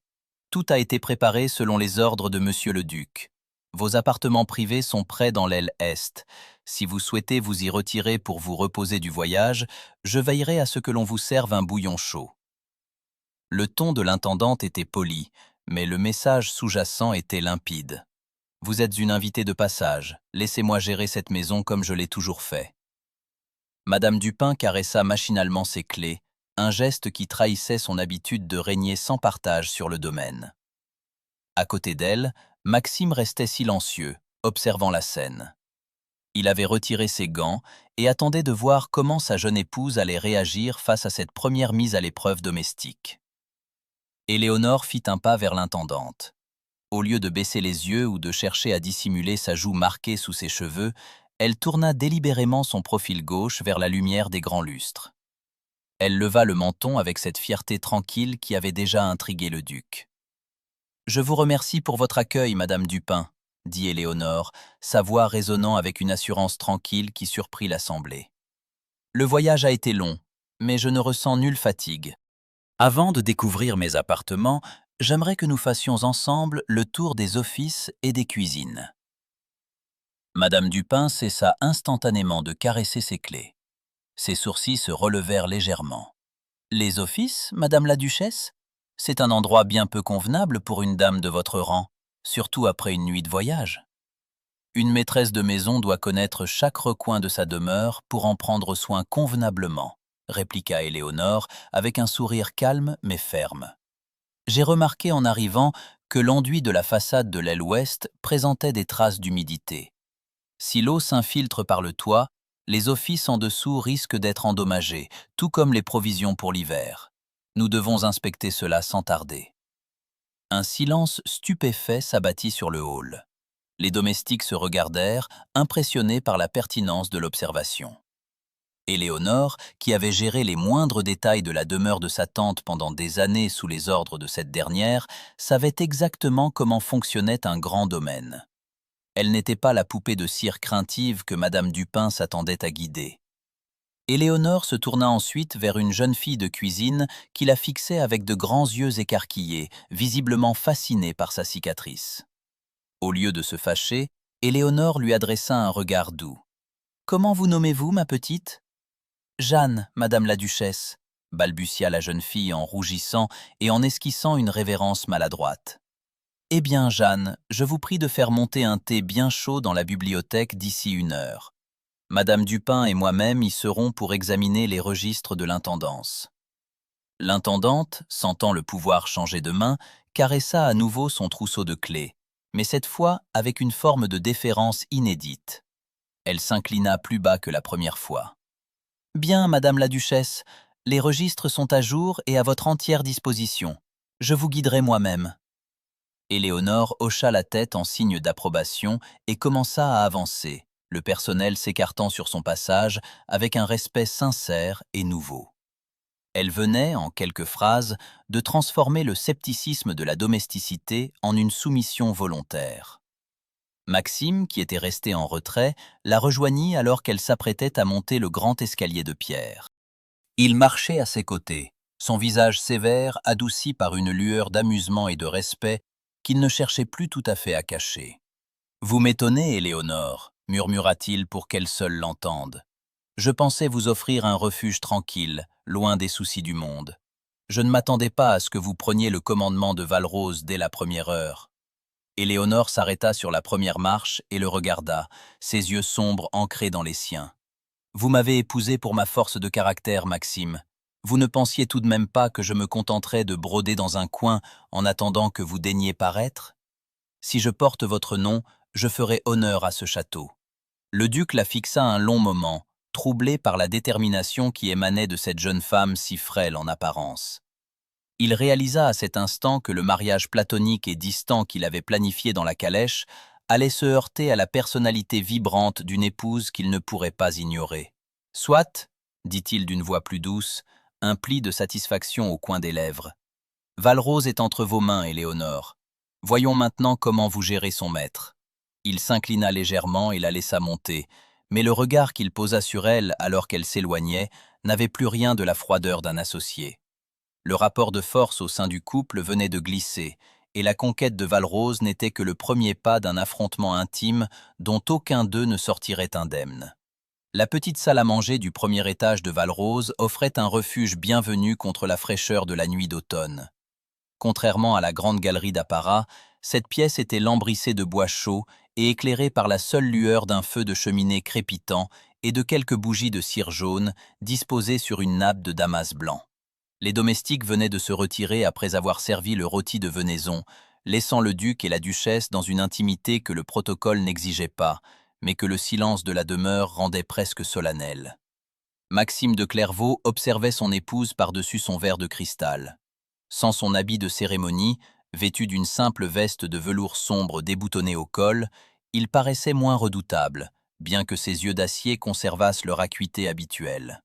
Tout a été préparé selon les ordres de Monsieur le Duc. Vos appartements privés sont prêts dans l'aile est. Si vous souhaitez vous y retirer pour vous reposer du voyage, je veillerai à ce que l'on vous serve un bouillon chaud. » Le ton de l'intendante était poli, mais le message sous-jacent était limpide. « Vous êtes une invitée de passage, laissez-moi gérer cette maison comme je l'ai toujours fait. » Madame Dupin caressa machinalement ses clés, un geste qui trahissait son habitude de régner sans partage sur le domaine. À côté d'elle, Maxime restait silencieux, observant la scène. Il avait retiré ses gants et attendait de voir comment sa jeune épouse allait réagir face à cette première mise à l'épreuve domestique. Éléonore fit un pas vers l'intendante. Au lieu de baisser les yeux ou de chercher à dissimuler sa joue marquée sous ses cheveux, elle tourna délibérément son profil gauche vers la lumière des grands lustres. Elle leva le menton avec cette fierté tranquille qui avait déjà intrigué le duc. « Je vous remercie pour votre accueil, Madame Dupin », dit Éléonore, sa voix résonnant avec une assurance tranquille qui surprit l'assemblée. « Le voyage a été long, mais je ne ressens nulle fatigue. Avant de découvrir mes appartements, j'aimerais que nous fassions ensemble le tour des offices et des cuisines. » Madame Dupin cessa instantanément de caresser ses clés. Ses sourcils se relevèrent légèrement. « Les offices, Madame la Duchesse ? C'est un endroit bien peu convenable pour une dame de votre rang, surtout après une nuit de voyage. Une maîtresse de maison doit connaître chaque recoin de sa demeure pour en prendre soin convenablement, » répliqua Éléonore avec un sourire calme mais ferme. « J'ai remarqué en arrivant que l'enduit de la façade de l'aile ouest présentait des traces d'humidité. Si l'eau s'infiltre par le toit, Les offices en dessous risquent d'être endommagés, tout comme les provisions pour l'hiver. Nous devons inspecter cela sans tarder. Un silence stupéfait s'abattit sur le hall. Les domestiques se regardèrent, impressionnés par la pertinence de l'observation. Éléonore, qui avait géré les moindres détails de la demeure de sa tante pendant des années sous les ordres de cette dernière, savait exactement comment fonctionnait un grand domaine. Elle n'était pas la poupée de cire craintive que Madame Dupin s'attendait à guider. Éléonore se tourna ensuite vers une jeune fille de cuisine qui la fixait avec de grands yeux écarquillés, visiblement fascinée par sa cicatrice. Au lieu de se fâcher, Éléonore lui adressa un regard doux. « Comment vous nommez-vous, ma petite ?»« Jeanne, Madame la Duchesse », balbutia la jeune fille en rougissant et en esquissant une révérence maladroite. « Eh bien, Jeanne, je vous prie de faire monter un thé bien chaud dans la bibliothèque d'ici 1 heure. Madame Dupin et moi-même y serons pour examiner les registres de l'intendance. » L'intendante, sentant le pouvoir changer de main, caressa à nouveau son trousseau de clés, mais cette fois avec une forme de déférence inédite. Elle s'inclina plus bas que la première fois. « Bien, Madame la Duchesse, les registres sont à jour et à votre entière disposition. Je vous guiderai moi-même. » Éléonore hocha la tête en signe d'approbation et commença à avancer, le personnel s'écartant sur son passage avec un respect sincère et nouveau. Elle venait, en quelques phrases, de transformer le scepticisme de la domesticité en une soumission volontaire. Maxime, qui était resté en retrait, la rejoignit alors qu'elle s'apprêtait à monter le grand escalier de pierre. Il marchait à ses côtés, son visage sévère adouci par une lueur d'amusement et de respect qu'il ne cherchait plus tout à fait à cacher. « Vous m'étonnez, Éléonore, » murmura-t-il pour qu'elle seule l'entende. « Je pensais vous offrir un refuge tranquille, loin des soucis du monde. Je ne m'attendais pas à ce que vous preniez le commandement de Valrose dès la première heure. » Éléonore s'arrêta sur la première marche et le regarda, ses yeux sombres ancrés dans les siens. « Vous m'avez épousé pour ma force de caractère, Maxime. Vous ne pensiez tout de même pas que je me contenterais de broder dans un coin en attendant que vous daigniez paraître? Si je porte votre nom, je ferai honneur à ce château. » Le duc la fixa un long moment, troublé par la détermination qui émanait de cette jeune femme si frêle en apparence. Il réalisa à cet instant que le mariage platonique et distant qu'il avait planifié dans la calèche allait se heurter à la personnalité vibrante d'une épouse qu'il ne pourrait pas ignorer. « Soit, dit-il d'une voix plus douce, un pli de satisfaction au coin des lèvres. Valrose est entre vos mains, Éléonore. Voyons maintenant comment vous gérez son maître. » Il s'inclina légèrement et la laissa monter, mais le regard qu'il posa sur elle alors qu'elle s'éloignait n'avait plus rien de la froideur d'un associé. Le rapport de force au sein du couple venait de glisser, et la conquête de Valrose n'était que le premier pas d'un affrontement intime dont aucun d'eux ne sortirait indemne. La petite salle à manger du premier étage de Valrose offrait un refuge bienvenu contre la fraîcheur de la nuit d'automne. Contrairement à la grande galerie d'apparat, cette pièce était lambrissée de bois chaud et éclairée par la seule lueur d'un feu de cheminée crépitant et de quelques bougies de cire jaune disposées sur une nappe de damas blanc. Les domestiques venaient de se retirer après avoir servi le rôti de venaison, laissant le duc et la duchesse dans une intimité que le protocole n'exigeait pas, mais que le silence de la demeure rendait presque solennelle. Maxime de Clairvaux observait son épouse par-dessus son verre de cristal. Sans son habit de cérémonie, vêtu d'une simple veste de velours sombre déboutonnée au col, il paraissait moins redoutable, bien que ses yeux d'acier conservassent leur acuité habituelle.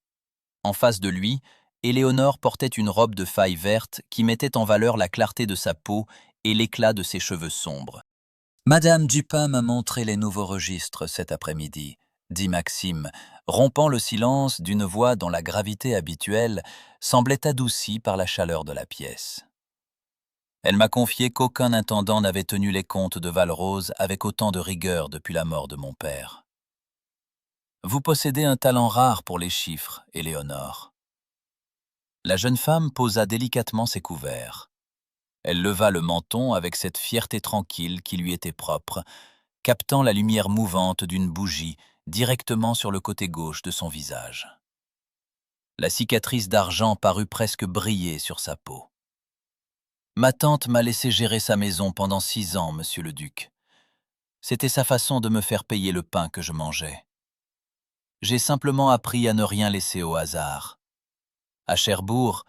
En face de lui, Éléonore portait une robe de faille verte qui mettait en valeur la clarté de sa peau et l'éclat de ses cheveux sombres. « Madame Dupin m'a montré les nouveaux registres cet après-midi, » dit Maxime, rompant le silence d'une voix dont la gravité habituelle semblait adoucie par la chaleur de la pièce. Elle m'a confié qu'aucun intendant n'avait tenu les comptes de Valrose avec autant de rigueur depuis la mort de mon père. Vous possédez un talent rare pour les chiffres, Éléonore. La jeune femme posa délicatement ses couverts. Elle leva le menton avec cette fierté tranquille qui lui était propre, captant la lumière mouvante d'une bougie directement sur le côté gauche de son visage. La cicatrice d'argent parut presque briller sur sa peau. « Ma tante m'a laissé gérer sa maison pendant 6 ans, monsieur le duc. C'était sa façon de me faire payer le pain que je mangeais. J'ai simplement appris à ne rien laisser au hasard. À Cherbourg,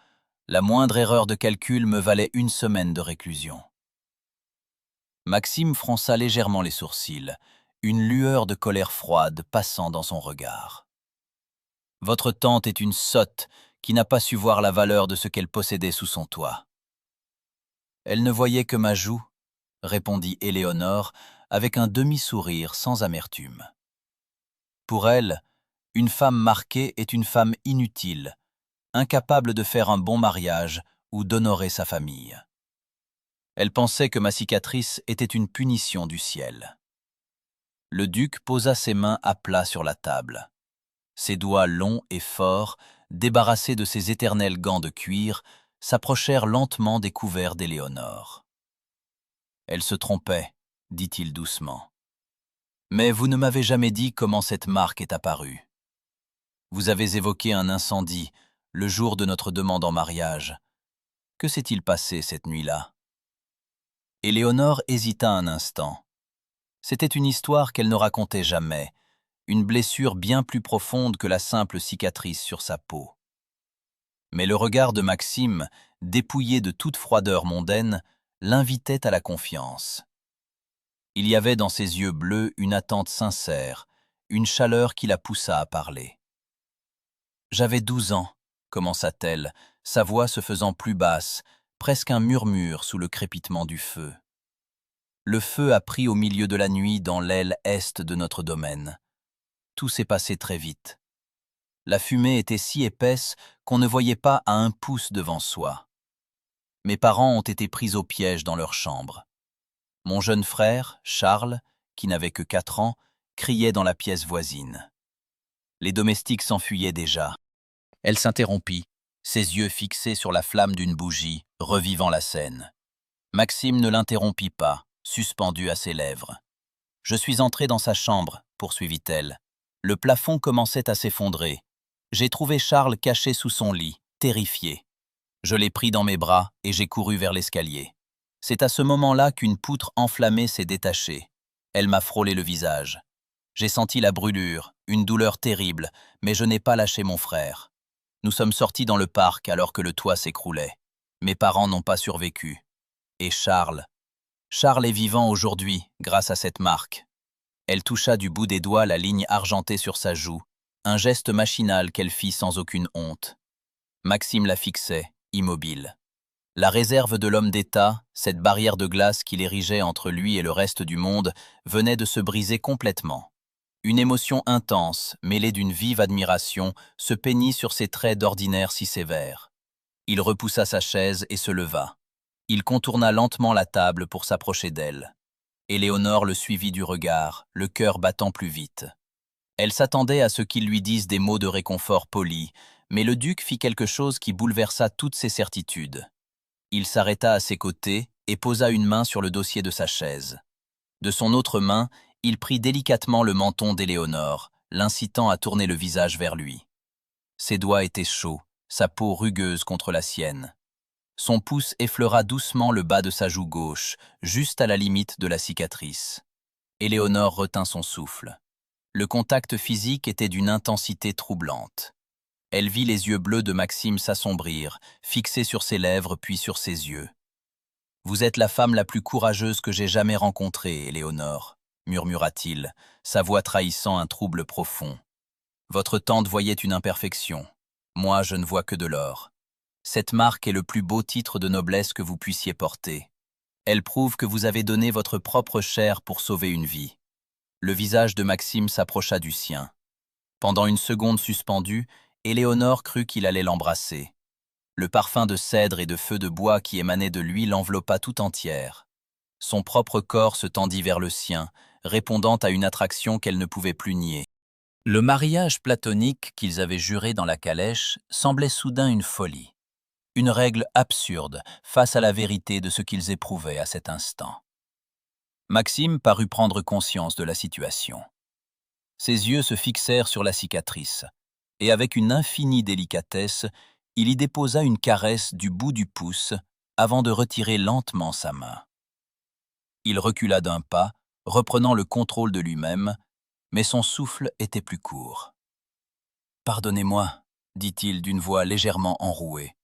la moindre erreur de calcul me valait 1 semaine de réclusion. Maxime fronça légèrement les sourcils, une lueur de colère froide passant dans son regard. « Votre tante est une sotte qui n'a pas su voir la valeur de ce qu'elle possédait sous son toit. » « Elle ne voyait que ma joue, » répondit Éléonore avec un demi-sourire sans amertume. Pour elle, une femme marquée est une femme inutile, incapable de faire un bon mariage ou d'honorer sa famille. Elle pensait que ma cicatrice était une punition du ciel. Le duc posa ses mains à plat sur la table. Ses doigts longs et forts, débarrassés de ses éternels gants de cuir, s'approchèrent lentement des couverts d'Éléonore. « Elle se trompait, » dit-il doucement. « Mais vous ne m'avez jamais dit comment cette marque est apparue. Vous avez évoqué un incendie, le jour de notre demande en mariage. Que s'est-il passé cette nuit-là » Éléonore hésita un instant. C'était une histoire qu'elle ne racontait jamais, une blessure bien plus profonde que la simple cicatrice sur sa peau. Mais le regard de Maxime, dépouillé de toute froideur mondaine, l'invitait à la confiance. Il y avait dans ses yeux bleus une attente sincère, une chaleur qui la poussa à parler. « J'avais 12 ans, » commença-t-elle, sa voix se faisant plus basse, presque un murmure sous le crépitement du feu. Le feu a pris au milieu de la nuit dans l'aile est de notre domaine. Tout s'est passé très vite. La fumée était si épaisse qu'on ne voyait pas à 1 pouce devant soi. Mes parents ont été pris au piège dans leur chambre. Mon jeune frère, Charles, qui n'avait que 4 ans, criait dans la pièce voisine. Les domestiques s'enfuyaient déjà. Elle s'interrompit, ses yeux fixés sur la flamme d'une bougie, revivant la scène. Maxime ne l'interrompit pas, suspendu à ses lèvres. « Je suis entré dans sa chambre, » poursuivit-elle. Le plafond commençait à s'effondrer. J'ai trouvé Charles caché sous son lit, terrifié. Je l'ai pris dans mes bras et j'ai couru vers l'escalier. C'est à ce moment-là qu'une poutre enflammée s'est détachée. Elle m'a frôlé le visage. J'ai senti la brûlure, une douleur terrible, mais je n'ai pas lâché mon frère. Nous sommes sortis dans le parc alors que le toit s'écroulait. Mes parents n'ont pas survécu. Et Charles est vivant aujourd'hui grâce à cette marque. » Elle toucha du bout des doigts la ligne argentée sur sa joue, un geste machinal qu'elle fit sans aucune honte. Maxime la fixait, immobile. La réserve de l'homme d'État, cette barrière de glace qu'il érigeait entre lui et le reste du monde, venait de se briser complètement. Une émotion intense, mêlée d'une vive admiration, se peignit sur ses traits d'ordinaire si sévères. Il repoussa sa chaise et se leva. Il contourna lentement la table pour s'approcher d'elle. Éléonore le suivit du regard, le cœur battant plus vite. Elle s'attendait à ce qu'il lui dise des mots de réconfort polis, mais le duc fit quelque chose qui bouleversa toutes ses certitudes. Il s'arrêta à ses côtés et posa une main sur le dossier de sa chaise. De son autre main, il prit délicatement le menton d'Éléonore, l'incitant à tourner le visage vers lui. Ses doigts étaient chauds, sa peau rugueuse contre la sienne. Son pouce effleura doucement le bas de sa joue gauche, juste à la limite de la cicatrice. Éléonore retint son souffle. Le contact physique était d'une intensité troublante. Elle vit les yeux bleus de Maxime s'assombrir, fixés sur ses lèvres puis sur ses yeux. « Vous êtes la femme la plus courageuse que j'ai jamais rencontrée, Éléonore, » murmura-t-il, sa voix trahissant un trouble profond. « Votre tante voyait une imperfection. Moi, je ne vois que de l'or. Cette marque est le plus beau titre de noblesse que vous puissiez porter. Elle prouve que vous avez donné votre propre chair pour sauver une vie. » Le visage de Maxime s'approcha du sien. Pendant une seconde suspendue, Éléonore crut qu'il allait l'embrasser. Le parfum de cèdre et de feu de bois qui émanait de lui l'enveloppa tout entière. Son propre corps se tendit vers le sien, répondant à une attraction qu'elle ne pouvait plus nier. Le mariage platonique qu'ils avaient juré dans la calèche semblait soudain une folie, une règle absurde face à la vérité de ce qu'ils éprouvaient à cet instant. Maxime parut prendre conscience de la situation. Ses yeux se fixèrent sur la cicatrice, et avec une infinie délicatesse, il y déposa une caresse du bout du pouce avant de retirer lentement sa main. Il recula d'un pas, reprenant le contrôle de lui-même, mais son souffle était plus court. Pardonnez-moi, dit-il d'une voix légèrement enrouée.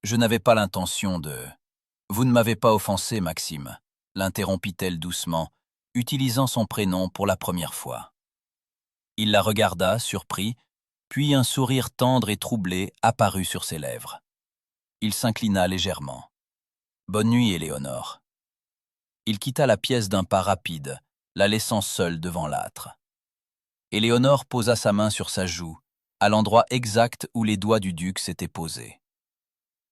Je n'avais pas l'intention de... Vous ne m'avez pas offensé, Maxime, l'interrompit-elle doucement, utilisant son prénom pour la première fois. Il la regarda, surpris, puis un sourire tendre et troublé apparut sur ses lèvres. Il s'inclina légèrement. Bonne nuit, Éléonore. Il quitta la pièce d'un pas rapide, la laissant seule devant l'âtre. Éléonore posa sa main sur sa joue, à l'endroit exact où les doigts du duc s'étaient posés.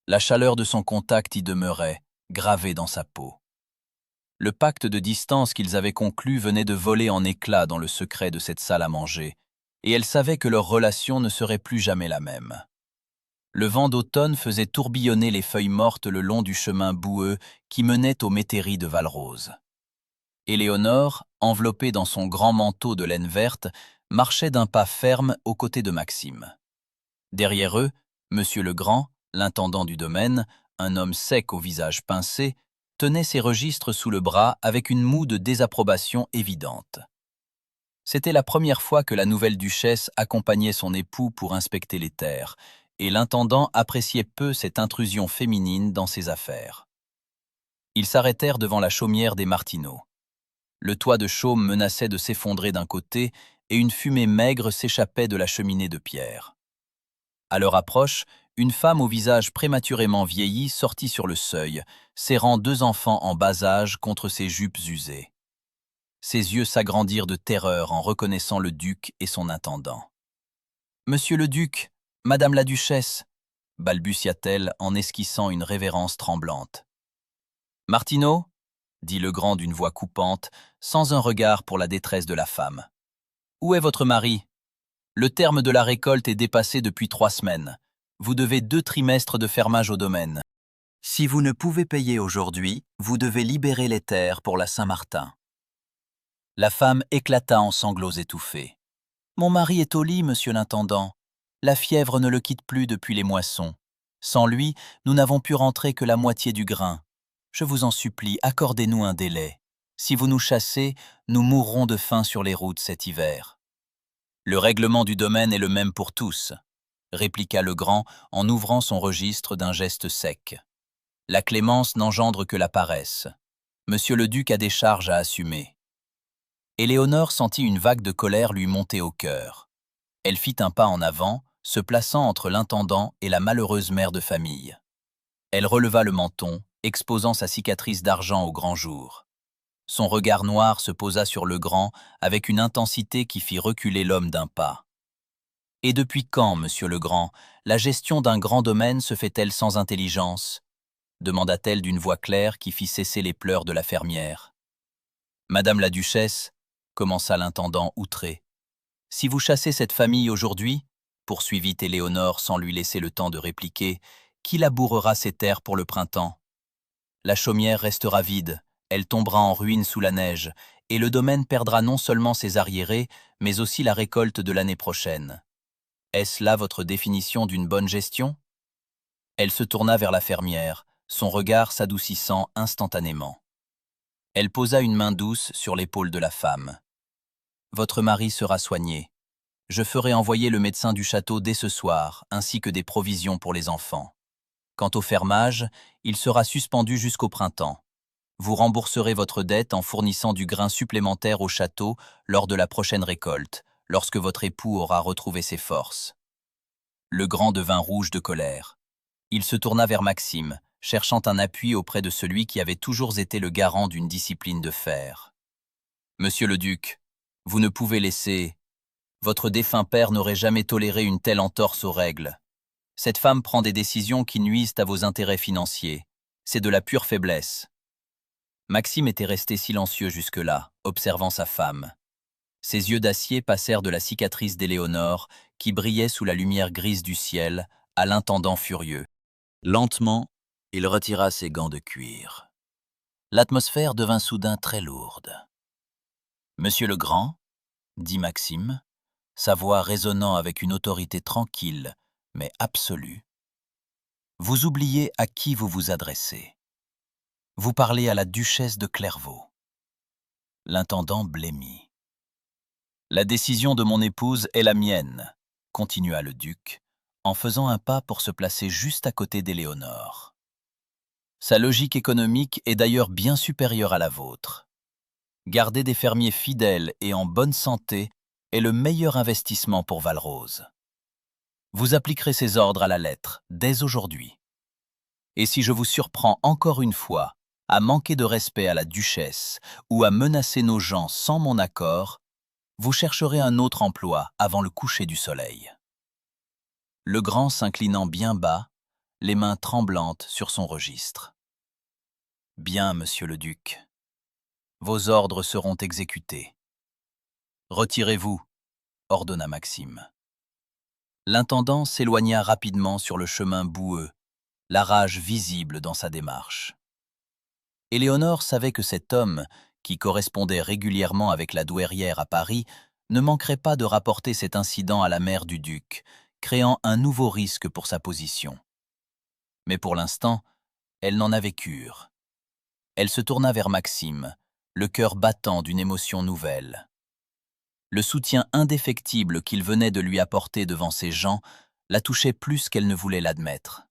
La chaleur de son contact y demeurait, gravée dans sa peau. Le pacte de distance qu'ils avaient conclu venait de voler en éclats dans le secret de cette salle à manger, et elle savait que leur relation ne serait plus jamais la même. Le vent d'automne faisait tourbillonner les feuilles mortes le long du chemin boueux qui menait aux métairies de Valrose. Éléonore, enveloppée dans son grand manteau de laine verte, marchait d'un pas ferme aux côtés de Maxime. Derrière eux, Monsieur Legrand, l'intendant du domaine, un homme sec au visage pincé, tenait ses registres sous le bras avec une moue de désapprobation évidente. C'était la première fois que la nouvelle duchesse accompagnait son époux pour inspecter les terres, et l'intendant appréciait peu cette intrusion féminine dans ses affaires. Ils s'arrêtèrent devant la chaumière des Martineau. Le toit de chaume menaçait de s'effondrer d'un côté et une fumée maigre s'échappait de la cheminée de pierre. À leur approche, une femme au visage prématurément vieilli sortit sur le seuil, serrant 2 enfants en bas âge contre ses jupes usées. Ses yeux s'agrandirent de terreur en reconnaissant le duc et son intendant. « Monsieur le duc, madame la duchesse !» balbutia-t-elle en esquissant une révérence tremblante. « Martineau ?» dit Legrand d'une voix coupante, sans un regard pour la détresse de la femme. « Où est votre mari ? Le terme de la récolte est dépassé depuis 3 semaines. Vous devez 2 trimestres de fermage au domaine. Si vous ne pouvez payer aujourd'hui, vous devez libérer les terres pour la Saint-Martin. » La femme éclata en sanglots étouffés. « Mon mari est au lit, monsieur l'intendant. La fièvre ne le quitte plus depuis les moissons. Sans lui, nous n'avons pu rentrer que la moitié du grain. Je vous en supplie, accordez-nous un délai. Si vous nous chassez, nous mourrons de faim sur les routes cet hiver. » « Le règlement du domaine est le même pour tous, » répliqua Legrand en ouvrant son registre d'un geste sec. « La clémence n'engendre que la paresse. Monsieur le duc a des charges à assumer. » Éléonore sentit une vague de colère lui monter au cœur. Elle fit un pas en avant, se plaçant entre l'intendant et la malheureuse mère de famille. Elle releva le menton, exposant sa cicatrice d'argent au grand jour. Son regard noir se posa sur Legrand avec une intensité qui fit reculer l'homme d'un pas. « Et depuis quand, monsieur Legrand, la gestion d'un grand domaine se fait-elle sans intelligence ?» demanda-t-elle d'une voix claire qui fit cesser les pleurs de la fermière. « Madame la duchesse, » commença l'intendant outré. « Si vous chassez cette famille aujourd'hui, » poursuivit Éléonore sans lui laisser le temps de répliquer, « qui labourera ces terres pour le printemps ? La chaumière restera vide. Elle tombera en ruine sous la neige, et le domaine perdra non seulement ses arriérés, mais aussi la récolte de l'année prochaine. Est-ce là votre définition d'une bonne gestion ?» Elle se tourna vers la fermière, son regard s'adoucissant instantanément. Elle posa une main douce sur l'épaule de la femme. « Votre mari sera soigné. Je ferai envoyer le médecin du château dès ce soir, ainsi que des provisions pour les enfants. Quant au fermage, il sera suspendu jusqu'au printemps. Vous rembourserez votre dette en fournissant du grain supplémentaire au château lors de la prochaine récolte, lorsque votre époux aura retrouvé ses forces. » Legrand devint rouge de colère. Il se tourna vers Maxime, cherchant un appui auprès de celui qui avait toujours été le garant d'une discipline de fer. « Monsieur le duc, vous ne pouvez laisser... Votre défunt père n'aurait jamais toléré une telle entorse aux règles. Cette femme prend des décisions qui nuisent à vos intérêts financiers. C'est de la pure faiblesse. » Maxime était resté silencieux jusque-là, observant sa femme. Ses yeux d'acier passèrent de la cicatrice d'Éléonore, qui brillait sous la lumière grise du ciel, à l'intendant furieux. Lentement, il retira ses gants de cuir. L'atmosphère devint soudain très lourde. « Monsieur Legrand » dit Maxime, sa voix résonnant avec une autorité tranquille, mais absolue. « Vous oubliez à qui vous vous adressez. Vous parlez à la duchesse de Clairvaux. » L'intendant blêmit. « La décision de mon épouse est la mienne. continua le duc, en faisant un pas pour se placer juste à côté d'Éléonore. Sa logique économique est d'ailleurs bien supérieure à la vôtre. Garder des fermiers fidèles et en bonne santé est le meilleur investissement pour Valrose. Vous appliquerez ces ordres à la lettre, dès aujourd'hui. Et si je vous surprends encore une fois à manquer de respect à la duchesse ou à menacer nos gens sans mon accord, vous chercherez un autre emploi avant le coucher du soleil. Le grand s'inclinant bien bas, les mains tremblantes sur son registre. Bien, monsieur le duc. Vos ordres seront exécutés. Retirez-vous, ordonna Maxime. L'intendant s'éloigna rapidement sur le chemin boueux, la rage visible dans sa démarche. Éléonore savait que cet homme, qui correspondait régulièrement avec la douairière à Paris, ne manquerait pas de rapporter cet incident à la mère du duc, créant un nouveau risque pour sa position. Mais pour l'instant, elle n'en avait cure. Elle se tourna vers Maxime, le cœur battant d'une émotion nouvelle. Le soutien indéfectible qu'il venait de lui apporter devant ses gens la touchait plus qu'elle ne voulait l'admettre.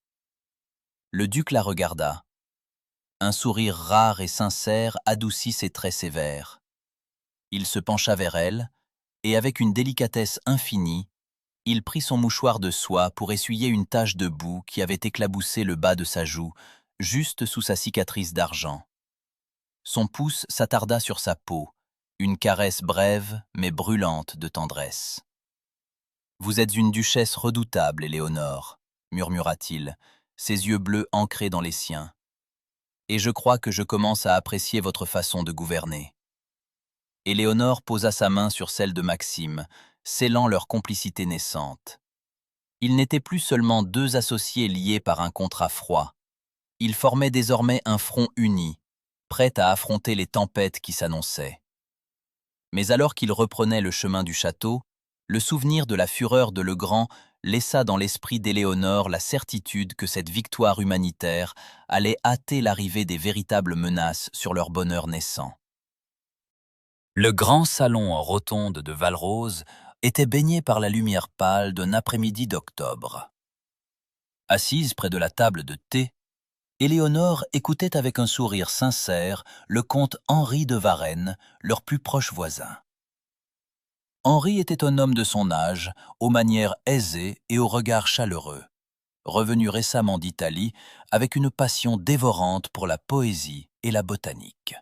Le duc la regarda. Un sourire rare et sincère adoucit ses traits sévères. Il se pencha vers elle, et avec une délicatesse infinie, il prit son mouchoir de soie pour essuyer une tache de boue qui avait éclaboussé le bas de sa joue, juste sous sa cicatrice d'argent. Son pouce s'attarda sur sa peau, une caresse brève mais brûlante de tendresse. « Vous êtes une duchesse redoutable, Éléonore, » murmura-t-il, ses yeux bleus ancrés dans les siens. « Et je crois que je commence à apprécier votre façon de gouverner. » Éléonore posa sa main sur celle de Maxime, scellant leur complicité naissante. Ils n'étaient plus seulement deux associés liés par un contrat froid. Ils formaient désormais un front uni, prêt à affronter les tempêtes qui s'annonçaient. Mais alors qu'il reprenait le chemin du château, le souvenir de la fureur de Legrand laissa dans l'esprit d'Éléonore la certitude que cette victoire humanitaire allait hâter l'arrivée des véritables menaces sur leur bonheur naissant. Le grand salon en rotonde de Valrose était baigné par la lumière pâle d'un après-midi d'octobre. Assise près de la table de thé, Éléonore écoutait avec un sourire sincère le comte Henri de Varenne, leur plus proche voisin. Henri était un homme de son âge, aux manières aisées et au regard chaleureux, revenu récemment d'Italie avec une passion dévorante pour la poésie et la botanique.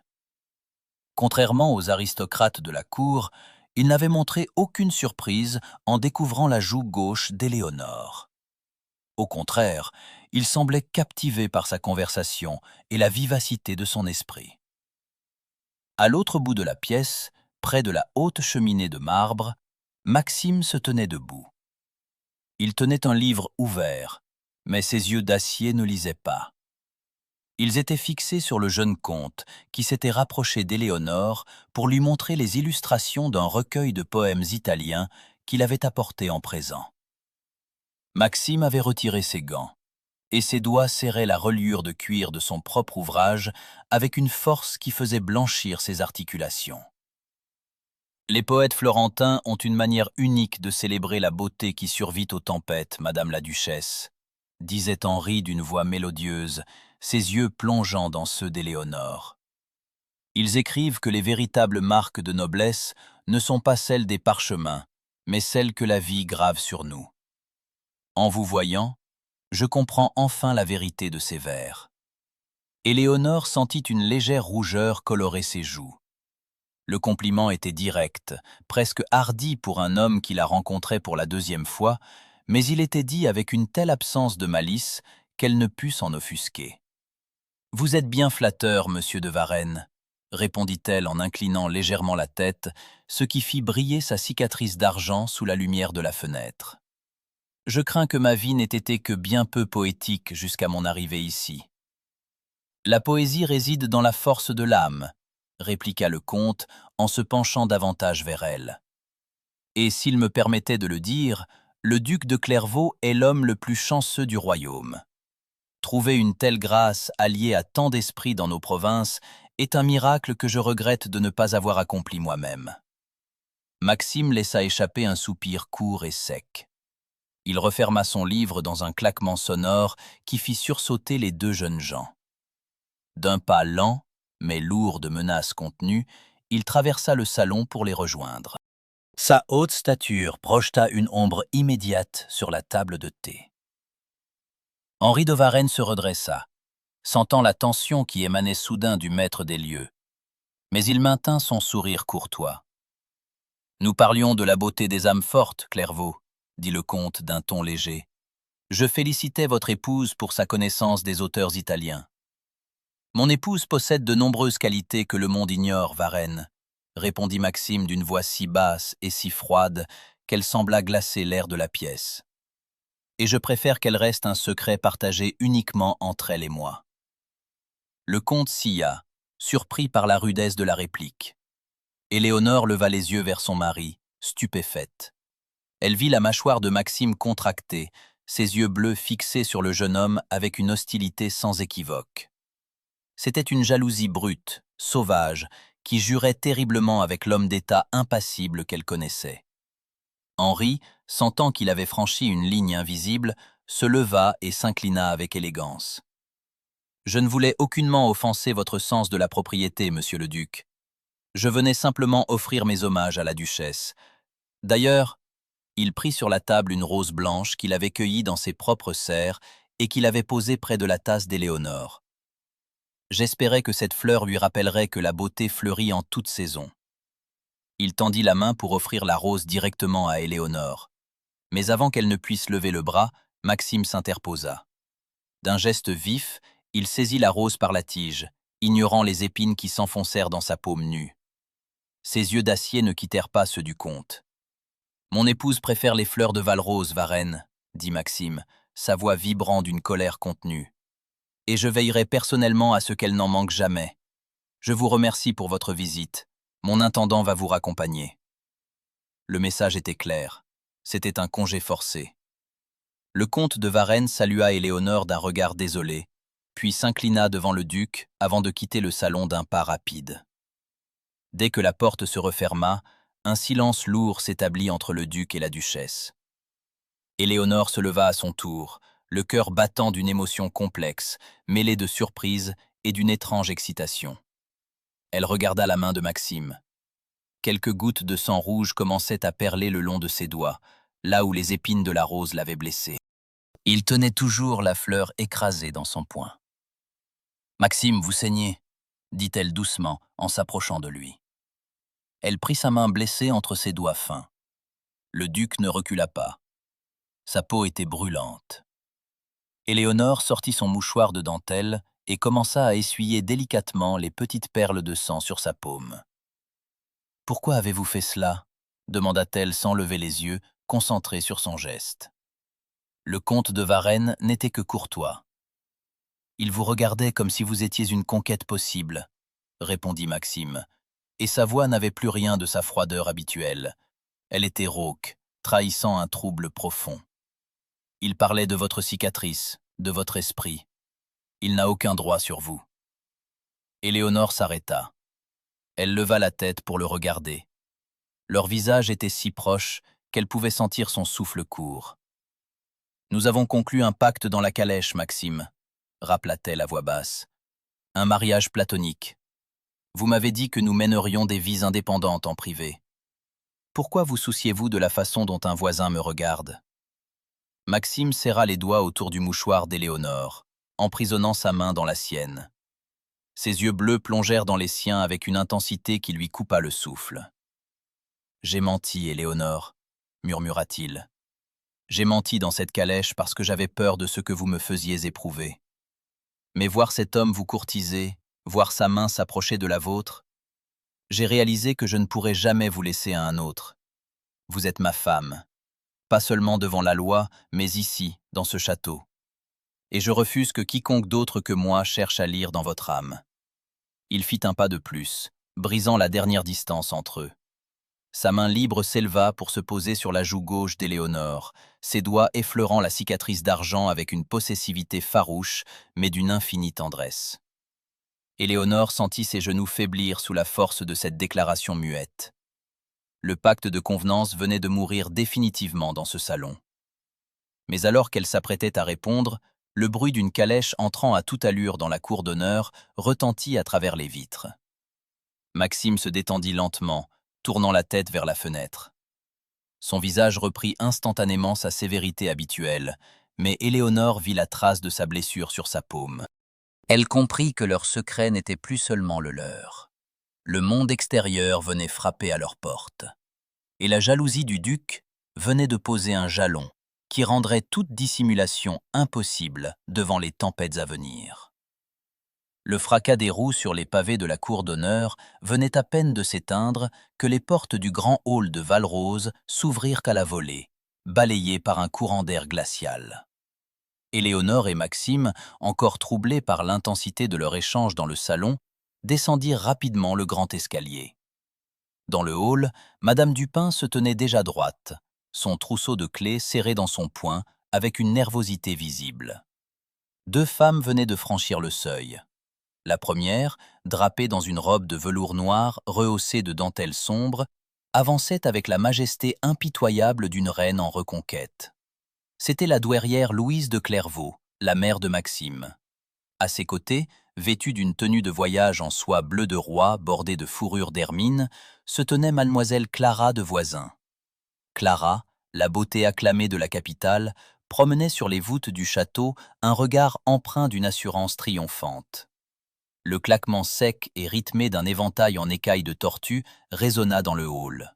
Contrairement aux aristocrates de la cour, il n'avait montré aucune surprise en découvrant la joue gauche d'Éléonore. Au contraire, il semblait captivé par sa conversation et la vivacité de son esprit. À l'autre bout de la pièce, près de la haute cheminée de marbre, Maxime se tenait debout. Il tenait un livre ouvert, mais ses yeux d'acier ne lisaient pas. Ils étaient fixés sur le jeune comte, qui s'était rapproché d'Éléonore pour lui montrer les illustrations d'un recueil de poèmes italiens qu'il avait apporté en présent. Maxime avait retiré ses gants, et ses doigts serraient la reliure de cuir de son propre ouvrage avec une force qui faisait blanchir ses articulations. Les poètes florentins ont une manière unique de célébrer la beauté qui survit aux tempêtes, Madame la Duchesse, disait Henri d'une voix mélodieuse, ses yeux plongeant dans ceux d'Éléonore. Ils écrivent que les véritables marques de noblesse ne sont pas celles des parchemins, mais celles que la vie grave sur nous. En vous voyant, je comprends enfin la vérité de ces vers. Éléonore sentit une légère rougeur colorer ses joues. Le compliment était direct, presque hardi pour un homme qui la rencontrait pour la deuxième fois, mais il était dit avec une telle absence de malice qu'elle ne put s'en offusquer. « Vous êtes bien flatteur, monsieur de Varenne », répondit-elle en inclinant légèrement la tête, ce qui fit briller sa cicatrice d'argent sous la lumière de la fenêtre. « Je crains que ma vie n'ait été que bien peu poétique jusqu'à mon arrivée ici. »« La poésie réside dans la force de l'âme, » répliqua le comte en se penchant davantage vers elle. « Et s'il me permettait de le dire, le duc de Clairvaux est l'homme le plus chanceux du royaume. Trouver une telle grâce alliée à tant d'esprit dans nos provinces est un miracle que je regrette de ne pas avoir accompli moi-même. » Maxime laissa échapper un soupir court et sec. Il referma son livre dans un claquement sonore qui fit sursauter les deux jeunes gens. D'un pas lent, mais lourd de menaces contenues, il traversa le salon pour les rejoindre. Sa haute stature projeta une ombre immédiate sur la table de thé. Henri de Varenne se redressa, sentant la tension qui émanait soudain du maître des lieux. Mais il maintint son sourire courtois. « Nous parlions de la beauté des âmes fortes, Clairvaux, » dit le comte d'un ton léger. « Je félicitais votre épouse pour sa connaissance des auteurs italiens. »« Mon épouse possède de nombreuses qualités que le monde ignore, Varenne, » répondit Maxime d'une voix si basse et si froide qu'elle sembla glacer l'air de la pièce. « Et je préfère qu'elle reste un secret partagé uniquement entre elle et moi. » Le comte silla, surpris par la rudesse de la réplique. Éléonore leva les yeux vers son mari, stupéfaite. Elle vit la mâchoire de Maxime contractée, ses yeux bleus fixés sur le jeune homme avec une hostilité sans équivoque. C'était une jalousie brute, sauvage, qui jurait terriblement avec l'homme d'État impassible qu'elle connaissait. Henri, sentant qu'il avait franchi une ligne invisible, se leva et s'inclina avec élégance. « Je ne voulais aucunement offenser votre sens de la propriété, monsieur le duc. Je venais simplement offrir mes hommages à la duchesse. D'ailleurs, il prit sur la table une rose blanche qu'il avait cueillie dans ses propres serres et qu'il avait posée près de la tasse d'Éléonore. J'espérais que cette fleur lui rappellerait que la beauté fleurit en toute saison. » Il tendit la main pour offrir la rose directement à Éléonore. Mais avant qu'elle ne puisse lever le bras, Maxime s'interposa. D'un geste vif, il saisit la rose par la tige, ignorant les épines qui s'enfoncèrent dans sa paume nue. Ses yeux d'acier ne quittèrent pas ceux du comte. « Mon épouse préfère les fleurs de Valrose, Varenne, » dit Maxime, sa voix vibrant d'une colère contenue. « Et je veillerai personnellement à ce qu'elle n'en manque jamais. Je vous remercie pour votre visite. Mon intendant va vous raccompagner. » Le message était clair. C'était un congé forcé. Le comte de Varenne salua Éléonore d'un regard désolé, puis s'inclina devant le duc avant de quitter le salon d'un pas rapide. Dès que la porte se referma, un silence lourd s'établit entre le duc et la duchesse. Éléonore se leva à son tour, le cœur battant d'une émotion complexe, mêlée de surprise et d'une étrange excitation. Elle regarda la main de Maxime. Quelques gouttes de sang rouge commençaient à perler le long de ses doigts, là où les épines de la rose l'avaient blessé. Il tenait toujours la fleur écrasée dans son poing. « Maxime, vous saignez, » dit-elle doucement en s'approchant de lui. Elle prit sa main blessée entre ses doigts fins. Le duc ne recula pas. Sa peau était brûlante. Éléonore sortit son mouchoir de dentelle et commença à essuyer délicatement les petites perles de sang sur sa paume. « Pourquoi avez-vous fait cela ?» demanda-t-elle sans lever les yeux, concentrée sur son geste. Le comte de Varenne n'était que courtois. « Il vous regardait comme si vous étiez une conquête possible, » répondit Maxime, et sa voix n'avait plus rien de sa froideur habituelle. Elle était rauque, trahissant un trouble profond. Il parlait de votre cicatrice, de votre esprit. Il n'a aucun droit sur vous. Éléonore s'arrêta. Elle leva la tête pour le regarder. Leur visage était si proche qu'elle pouvait sentir son souffle court. « Nous avons conclu un pacte dans la calèche, Maxime, » rappela-t-elle à voix basse. « Un mariage platonique. Vous m'avez dit que nous mènerions des vies indépendantes en privé. Pourquoi vous souciez-vous de la façon dont un voisin me regarde ?» Maxime serra les doigts autour du mouchoir d'Éléonore, emprisonnant sa main dans la sienne. Ses yeux bleus plongèrent dans les siens avec une intensité qui lui coupa le souffle. « J'ai menti, Éléonore, » murmura-t-il. « J'ai menti dans cette calèche parce que j'avais peur de ce que vous me faisiez éprouver. Mais voir cet homme vous courtiser, voir sa main s'approcher de la vôtre, j'ai réalisé que je ne pourrais jamais vous laisser à un autre. Vous êtes ma femme, pas seulement devant la loi, mais ici, dans ce château. Et je refuse que quiconque d'autre que moi cherche à lire dans votre âme. » Il fit un pas de plus, brisant la dernière distance entre eux. Sa main libre s'éleva pour se poser sur la joue gauche d'Éléonore, ses doigts effleurant la cicatrice d'argent avec une possessivité farouche, mais d'une infinie tendresse. Éléonore sentit ses genoux faiblir sous la force de cette déclaration muette. Le pacte de convenance venait de mourir définitivement dans ce salon. Mais alors qu'elle s'apprêtait à répondre, le bruit d'une calèche entrant à toute allure dans la cour d'honneur retentit à travers les vitres. Maxime se détendit lentement, tournant la tête vers la fenêtre. Son visage reprit instantanément sa sévérité habituelle, mais Éléonore vit la trace de sa blessure sur sa paume. Elle comprit que leur secret n'était plus seulement le leur. Le monde extérieur venait frapper à leur porte. Et la jalousie du duc venait de poser un jalon qui rendrait toute dissimulation impossible devant les tempêtes à venir. Le fracas des roues sur les pavés de la cour d'honneur venait à peine de s'éteindre que les portes du grand hall de Valrose s'ouvrirent à la volée, balayées par un courant d'air glacial. Éléonore et Maxime, encore troublés par l'intensité de leur échange dans le salon, descendirent rapidement le grand escalier. Dans le hall, Madame Dupin se tenait déjà droite, son trousseau de clés serré dans son poing, avec une nervosité visible. Deux femmes venaient de franchir le seuil. La première, drapée dans une robe de velours noir rehaussée de dentelles sombres, avançait avec la majesté impitoyable d'une reine en reconquête. C'était la douairière Louise de Clairvaux, la mère de Maxime. À ses côtés, vêtue d'une tenue de voyage en soie bleu de roi bordée de fourrure d'hermine, se tenait mademoiselle Clara de Voisin. Clara, la beauté acclamée de la capitale, promenait sur les voûtes du château un regard empreint d'une assurance triomphante. Le claquement sec et rythmé d'un éventail en écailles de tortue résonna dans le hall.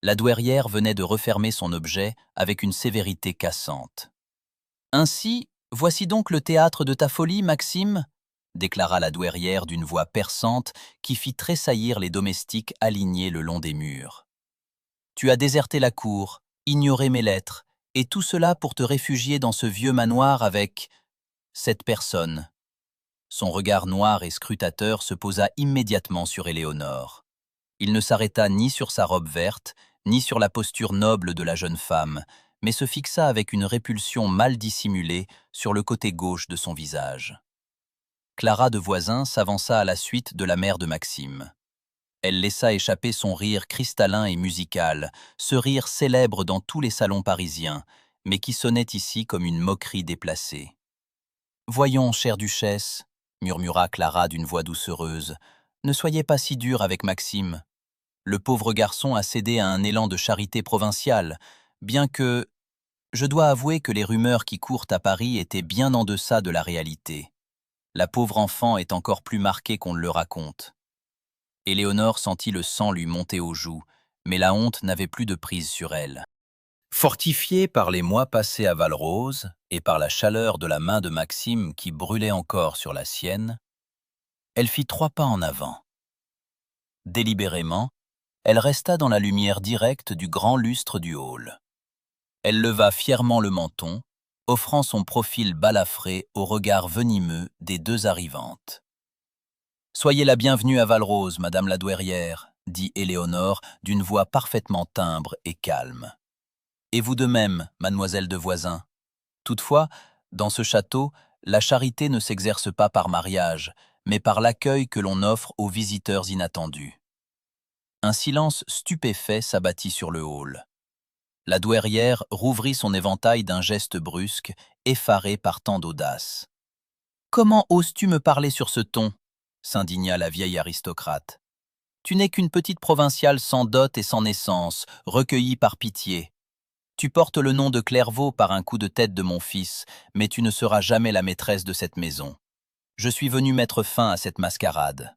La douairière venait de refermer son objet avec une sévérité cassante. « Ainsi, voici donc le théâtre de ta folie, Maxime ?» déclara la douairière d'une voix perçante qui fit tressaillir les domestiques alignés le long des murs. « Tu as déserté la cour, ignoré mes lettres, et tout cela pour te réfugier dans ce vieux manoir avec cette personne. » Son regard noir et scrutateur se posa immédiatement sur Éléonore. Il ne s'arrêta ni sur sa robe verte, ni sur la posture noble de la jeune femme, mais se fixa avec une répulsion mal dissimulée sur le côté gauche de son visage. Clara de Voisin s'avança à la suite de la mère de Maxime. Elle laissa échapper son rire cristallin et musical, ce rire célèbre dans tous les salons parisiens, mais qui sonnait ici comme une moquerie déplacée. « Voyons, chère duchesse, » murmura Clara d'une voix doucereuse, « ne soyez pas si dure avec Maxime. Le pauvre garçon a cédé à un élan de charité provinciale, bien que... Je dois avouer que les rumeurs qui courent à Paris étaient bien en deçà de la réalité. La pauvre enfant est encore plus marquée qu'on ne le raconte. » Éléonore sentit le sang lui monter aux joues, mais la honte n'avait plus de prise sur elle. Fortifiée par les mois passés à Valrose et par la chaleur de la main de Maxime qui brûlait encore sur la sienne, elle fit 3 pas en avant. Délibérément, elle resta dans la lumière directe du grand lustre du hall. Elle leva fièrement le menton, offrant son profil balafré au regard venimeux des deux arrivantes. « Soyez la bienvenue à Valrose, madame la douairière, » dit Éléonore d'une voix parfaitement timbre et calme. « Et vous de même, mademoiselle de Voisin. Toutefois, dans ce château, la charité ne s'exerce pas par mariage, mais par l'accueil que l'on offre aux visiteurs inattendus. » Un silence stupéfait s'abattit sur le hall. La douairière rouvrit son éventail d'un geste brusque, effarée par tant d'audace. « Comment oses-tu me parler sur ce ton ?» s'indigna la vieille aristocrate. « Tu n'es qu'une petite provinciale sans dot et sans naissance, recueillie par pitié. Tu portes le nom de Clairvaux par un coup de tête de mon fils, mais tu ne seras jamais la maîtresse de cette maison. Je suis venue mettre fin à cette mascarade. »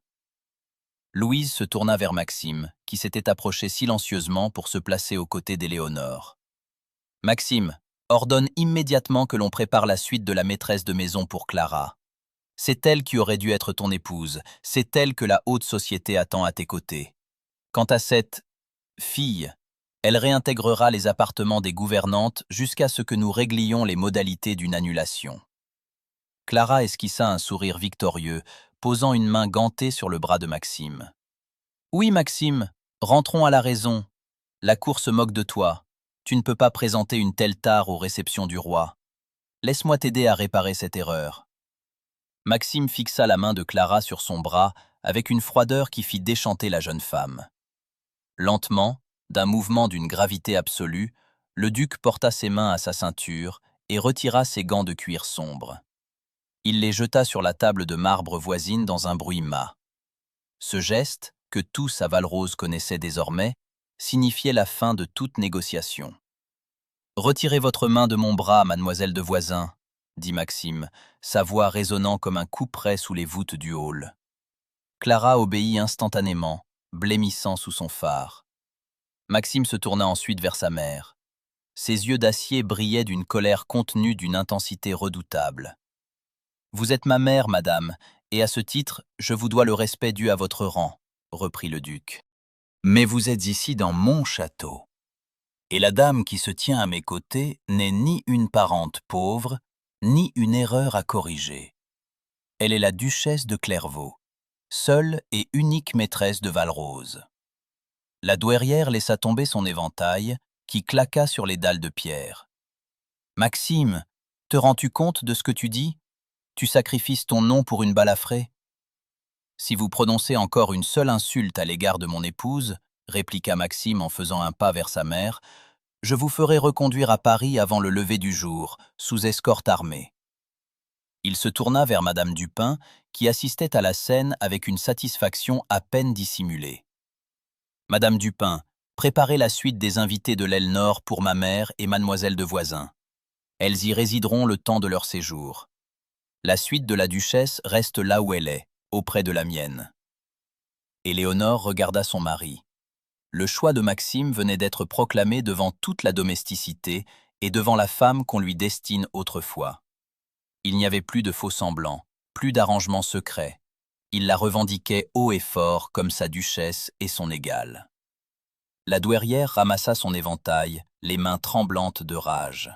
Louise se tourna vers Maxime, qui s'était approché silencieusement pour se placer aux côtés d'Éléonore. « Maxime, ordonne immédiatement que l'on prépare la suite de la maîtresse de maison pour Clara. C'est elle qui aurait dû être ton épouse, c'est elle que la haute société attend à tes côtés. Quant à cette fille, elle réintégrera les appartements des gouvernantes jusqu'à ce que nous réglions les modalités d'une annulation. » Clara esquissa un sourire victorieux, posant une main gantée sur le bras de Maxime. « Oui, Maxime, rentrons à la raison. La cour se moque de toi. Tu ne peux pas présenter une telle tare aux réceptions du roi. Laisse-moi t'aider à réparer cette erreur. » Maxime fixa la main de Clara sur son bras avec une froideur qui fit déchanter la jeune femme. Lentement, d'un mouvement d'une gravité absolue, le duc porta ses mains à sa ceinture et retira ses gants de cuir sombre. Il les jeta sur la table de marbre voisine dans un bruit mat. Ce geste, que tous à Valrose connaissaient désormais, signifiait la fin de toute négociation. « Retirez votre main de mon bras, mademoiselle de Voisin, » dit Maxime, sa voix résonnant comme un couperet sous les voûtes du hall. Clara obéit instantanément, blêmissant sous son phare. Maxime se tourna ensuite vers sa mère. Ses yeux d'acier brillaient d'une colère contenue d'une intensité redoutable. « Vous êtes ma mère, madame, et à ce titre, je vous dois le respect dû à votre rang, » reprit le duc. « Mais vous êtes ici dans mon château. Et la dame qui se tient à mes côtés n'est ni une parente pauvre, ni une erreur à corriger. Elle est la duchesse de Clairvaux, seule et unique maîtresse de Valrose. » La douairière laissa tomber son éventail, qui claqua sur les dalles de pierre. « Maxime, te rends-tu compte de ce que tu dis? Tu sacrifies ton nom pour une balafrée. »« Si vous prononcez encore une seule insulte à l'égard de mon épouse, » répliqua Maxime en faisant un pas vers sa mère, « je vous ferai reconduire à Paris avant le lever du jour, sous escorte armée. » Il se tourna vers madame Dupin, qui assistait à la scène avec une satisfaction à peine dissimulée. « Madame Dupin, préparez la suite des invités de l'aile nord pour ma mère et mademoiselle de Voisin. Elles y résideront le temps de leur séjour. La suite de la duchesse reste là où elle est, auprès de la mienne. » Éléonore regarda son mari. Le choix de Maxime venait d'être proclamé devant toute la domesticité et devant la femme qu'on lui destine autrefois. Il n'y avait plus de faux-semblants, plus d'arrangements secrets. Il la revendiquait haut et fort comme sa duchesse et son égale. La douairière ramassa son éventail, les mains tremblantes de rage.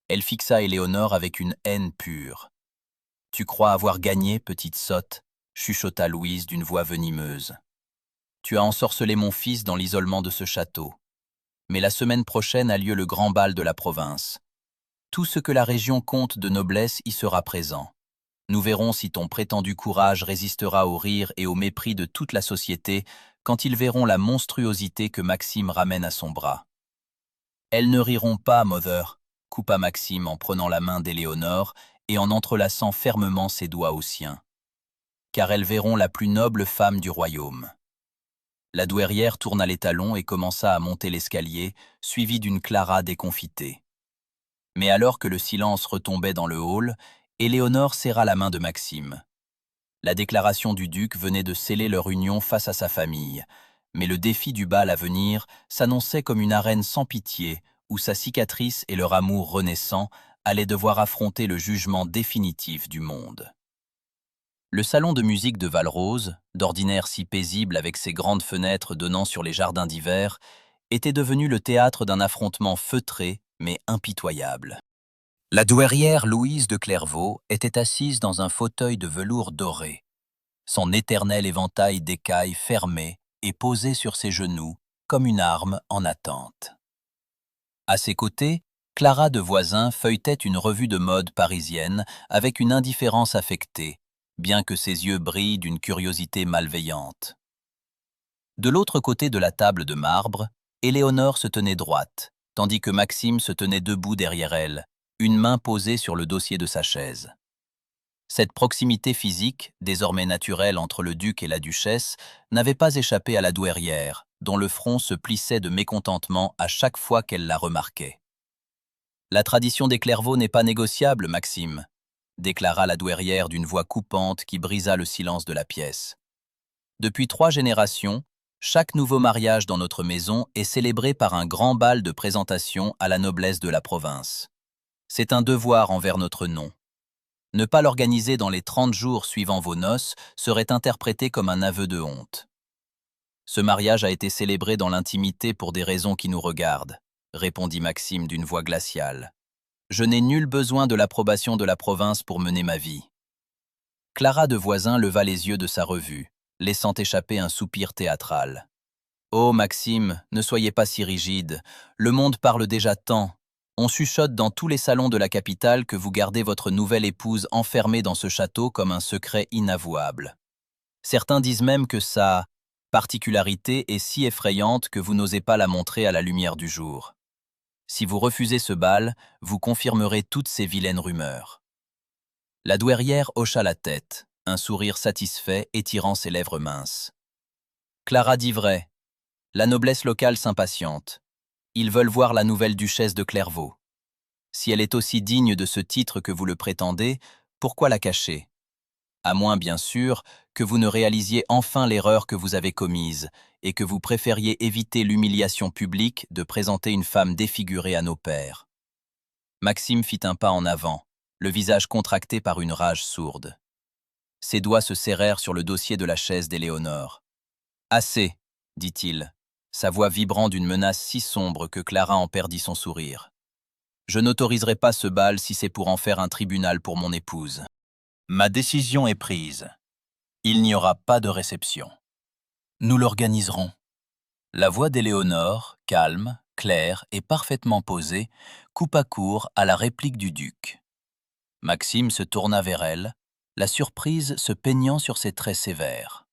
Elle fixa Éléonore avec une haine pure. « Tu crois avoir gagné, petite sotte » chuchota Louise d'une voix venimeuse. « Tu as ensorcelé mon fils dans l'isolement de ce château. Mais la semaine prochaine a lieu le grand bal de la province. Tout ce que la région compte de noblesse y sera présent. Nous verrons si ton prétendu courage résistera au rire et au mépris de toute la société quand ils verront la monstruosité que Maxime ramène à son bras. »« Elles ne riront pas, mother, » coupa Maxime en prenant la main d'Éléonore et en entrelaçant fermement ses doigts aux siens. « Car elles verront la plus noble femme du royaume. » La douairière tourna les talons et commença à monter l'escalier, suivie d'une Clara déconfitée. Mais alors que le silence retombait dans le hall, Éléonore serra la main de Maxime. La déclaration du duc venait de sceller leur union face à sa famille, mais le défi du bal à venir s'annonçait comme une arène sans pitié où sa cicatrice et leur amour renaissant allaient devoir affronter le jugement définitif du monde. Le salon de musique de Valrose, d'ordinaire si paisible avec ses grandes fenêtres donnant sur les jardins d'hiver, était devenu le théâtre d'un affrontement feutré mais impitoyable. La douairière Louise de Clairvaux était assise dans un fauteuil de velours doré, son éternel éventail d'écailles fermé et posé sur ses genoux comme une arme en attente. À ses côtés, Clara de Voisin feuilletait une revue de mode parisienne avec une indifférence affectée, bien que ses yeux brillent d'une curiosité malveillante. De l'autre côté de la table de marbre, Éléonore se tenait droite, tandis que Maxime se tenait debout derrière elle, une main posée sur le dossier de sa chaise. Cette proximité physique, désormais naturelle entre le duc et la duchesse, n'avait pas échappé à la douairière, dont le front se plissait de mécontentement à chaque fois qu'elle la remarquait. « La tradition des Clairvaux n'est pas négociable, Maxime », déclara la douairière d'une voix coupante qui brisa le silence de la pièce. « Depuis 3 générations, chaque nouveau mariage dans notre maison est célébré par un grand bal de présentation à la noblesse de la province. C'est un devoir envers notre nom. Ne pas l'organiser dans les 30 jours suivant vos noces serait interprété comme un aveu de honte. Ce mariage a été célébré dans l'intimité pour des raisons qui nous regardent, répondit Maxime d'une voix glaciale. Je n'ai nul besoin de l'approbation de la province pour mener ma vie. Clara de Voisin leva les yeux de sa revue, laissant échapper un soupir théâtral. Oh Maxime, ne soyez pas si rigide, le monde parle déjà tant. On chuchote dans tous les salons de la capitale que vous gardez votre nouvelle épouse enfermée dans ce château comme un secret inavouable. Certains disent même que sa particularité est si effrayante que vous n'osez pas la montrer à la lumière du jour. Si vous refusez ce bal, vous confirmerez toutes ces vilaines rumeurs. » La douairière hocha la tête, un sourire satisfait étirant ses lèvres minces. Clara dit vrai. La noblesse locale s'impatiente. Ils veulent voir la nouvelle duchesse de Clairvaux. Si elle est aussi digne de ce titre que vous le prétendez, pourquoi la cacher? À moins, bien sûr, que vous ne réalisiez enfin l'erreur que vous avez commise et que vous préfériez éviter l'humiliation publique de présenter une femme défigurée à nos pères. Maxime fit un pas en avant, le visage contracté par une rage sourde. Ses doigts se serrèrent sur le dossier de la chaise d'Éléonore. « Assez, dit-il, sa voix vibrant d'une menace si sombre que Clara en perdit son sourire. Je n'autoriserai pas ce bal si c'est pour en faire un tribunal pour mon épouse. Ma décision est prise. Il n'y aura pas de réception. Nous l'organiserons. » La voix d'Éléonore, calme, claire et parfaitement posée, coupa court à la réplique du duc. Maxime se tourna vers elle, la surprise se peignant sur ses traits sévères.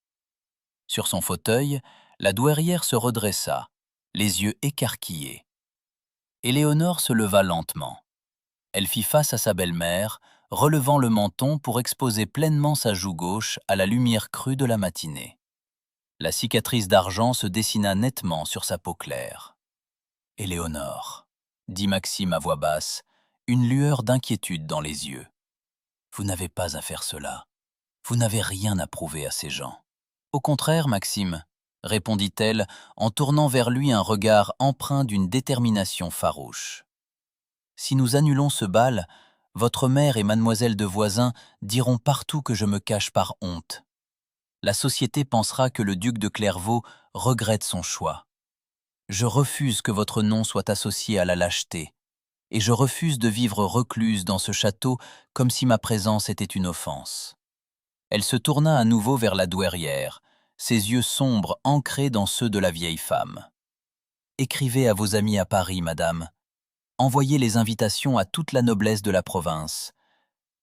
Sur son fauteuil, la douairière se redressa, les yeux écarquillés. Éléonore se leva lentement. Elle fit face à sa belle-mère, relevant le menton pour exposer pleinement sa joue gauche à la lumière crue de la matinée. La cicatrice d'argent se dessina nettement sur sa peau claire. « Éléonore, » dit Maxime à voix basse, une lueur d'inquiétude dans les yeux. « Vous n'avez pas à faire cela. Vous n'avez rien à prouver à ces gens. » « Au contraire, Maxime, » répondit-elle en tournant vers lui un regard empreint d'une détermination farouche. « Si nous annulons ce bal, votre mère et mademoiselle de Voisin diront partout que je me cache par honte. La société pensera que le duc de Clairvaux regrette son choix. Je refuse que votre nom soit associé à la lâcheté, et je refuse de vivre recluse dans ce château comme si ma présence était une offense. » Elle se tourna à nouveau vers la douairière, ses yeux sombres ancrés dans ceux de la vieille femme. « Écrivez à vos amis à Paris, madame. Envoyez les invitations à toute la noblesse de la province.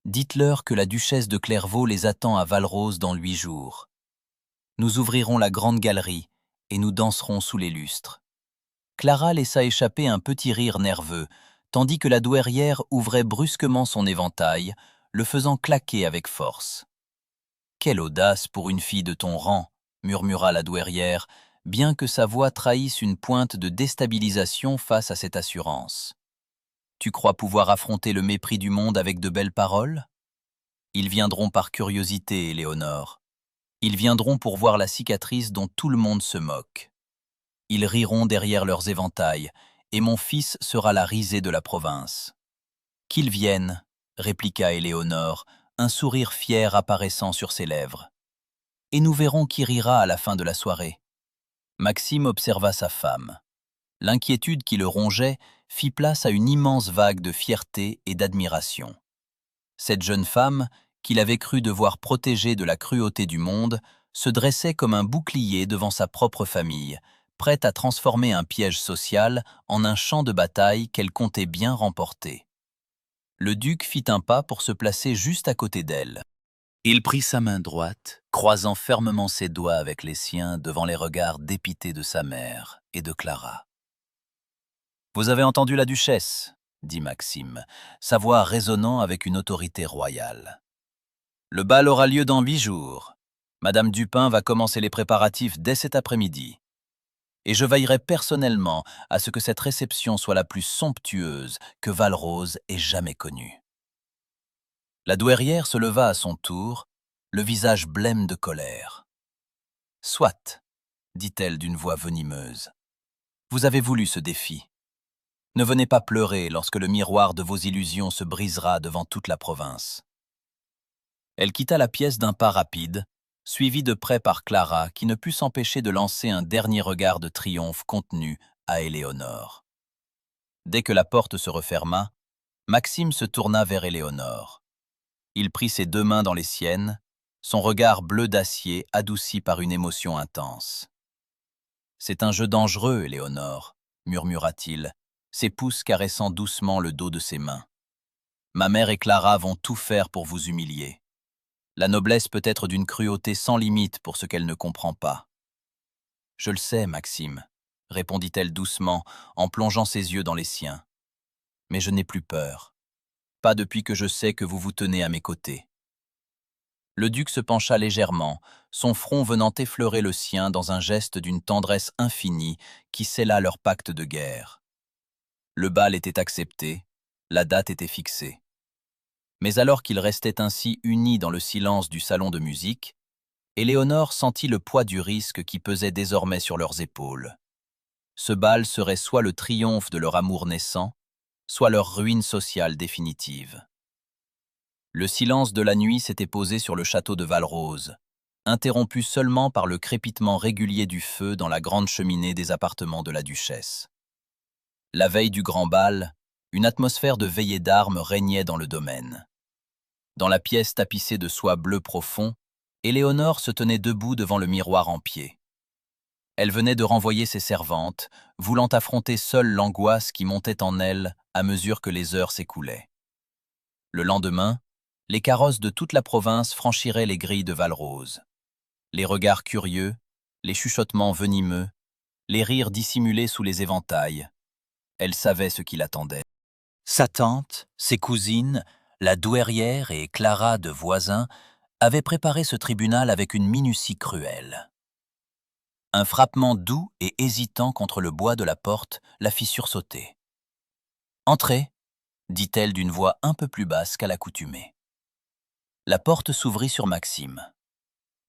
Dites-leur que la duchesse de Clairvaux les attend à Valrose dans 8 jours. Nous ouvrirons la grande galerie et nous danserons sous les lustres. » Clara laissa échapper un petit rire nerveux, tandis que la douairière ouvrait brusquement son éventail, le faisant claquer avec force. « Quelle audace pour une fille de ton rang !» murmura la douairière, bien que sa voix trahisse une pointe de déstabilisation face à cette assurance. « Tu crois pouvoir affronter le mépris du monde avec de belles paroles? Ils viendront par curiosité, Éléonore. Ils viendront pour voir la cicatrice dont tout le monde se moque. Ils riront derrière leurs éventails, et mon fils sera la risée de la province. »« Qu'ils viennent, » répliqua Éléonore, un sourire fier apparaissant sur ses lèvres. « Et nous verrons qui rira à la fin de la soirée. » Maxime observa sa femme. L'inquiétude qui le rongeait fit place à une immense vague de fierté et d'admiration. Cette jeune femme, qu'il avait cru devoir protéger de la cruauté du monde, se dressait comme un bouclier devant sa propre famille, prête à transformer un piège social en un champ de bataille qu'elle comptait bien remporter. Le duc fit un pas pour se placer juste à côté d'elle. Il prit sa main droite, croisant fermement ses doigts avec les siens devant les regards dépités de sa mère et de Clara. « Vous avez entendu la duchesse ?» dit Maxime, sa voix résonnant avec une autorité royale. « Le bal aura lieu dans 8 jours. Madame Dupin va commencer les préparatifs dès cet après-midi. Et je veillerai personnellement à ce que cette réception soit la plus somptueuse que Valrose ait jamais connue. » La douairière se leva à son tour, le visage blême de colère. « Soit, » dit-elle d'une voix venimeuse. « Vous avez voulu ce défi. Ne venez pas pleurer lorsque le miroir de vos illusions se brisera devant toute la province. » Elle quitta la pièce d'un pas rapide, suivie de près par Clara, qui ne put s'empêcher de lancer un dernier regard de triomphe contenu à Éléonore. Dès que la porte se referma, Maxime se tourna vers Éléonore. Il prit ses 2 mains dans les siennes, son regard bleu d'acier adouci par une émotion intense. « C'est un jeu dangereux, Éléonore, » murmura-t-il, ses pouces caressant doucement le dos de ses mains. « Ma mère et Clara vont tout faire pour vous humilier. La noblesse peut être d'une cruauté sans limite pour ce qu'elle ne comprend pas. »« Je le sais, Maxime, » répondit-elle doucement, en plongeant ses yeux dans les siens. Mais je n'ai plus peur. Pas depuis que je sais que vous vous tenez à mes côtés. Le duc se pencha légèrement, son front venant effleurer le sien dans un geste d'une tendresse infinie qui scella leur pacte de guerre. Le bal était accepté, la date était fixée. Mais alors qu'ils restaient ainsi unis dans le silence du salon de musique, Éléonore sentit le poids du risque qui pesait désormais sur leurs épaules. Ce bal serait soit le triomphe de leur amour naissant, soit leur ruine sociale définitive. Le silence de la nuit s'était posé sur le château de Valrose, interrompu seulement par le crépitement régulier du feu dans la grande cheminée des appartements de la duchesse. La veille du grand bal, une atmosphère de veillée d'armes régnait dans le domaine. Dans la pièce tapissée de soie bleu profond, Éléonore se tenait debout devant le miroir en pied. Elle venait de renvoyer ses servantes, voulant affronter seule l'angoisse qui montait en elle à mesure que les heures s'écoulaient. Le lendemain, les carrosses de toute la province franchiraient les grilles de Valrose. Les regards curieux, les chuchotements venimeux, les rires dissimulés sous les éventails. Elle savait ce qui l'attendait. Sa tante, ses cousines, la douairière et Clara de Voisin avaient préparé ce tribunal avec une minutie cruelle. Un frappement doux et hésitant contre le bois de la porte la fit sursauter. « Entrez » dit-elle d'une voix un peu plus basse qu'à l'accoutumée. La porte s'ouvrit sur Maxime.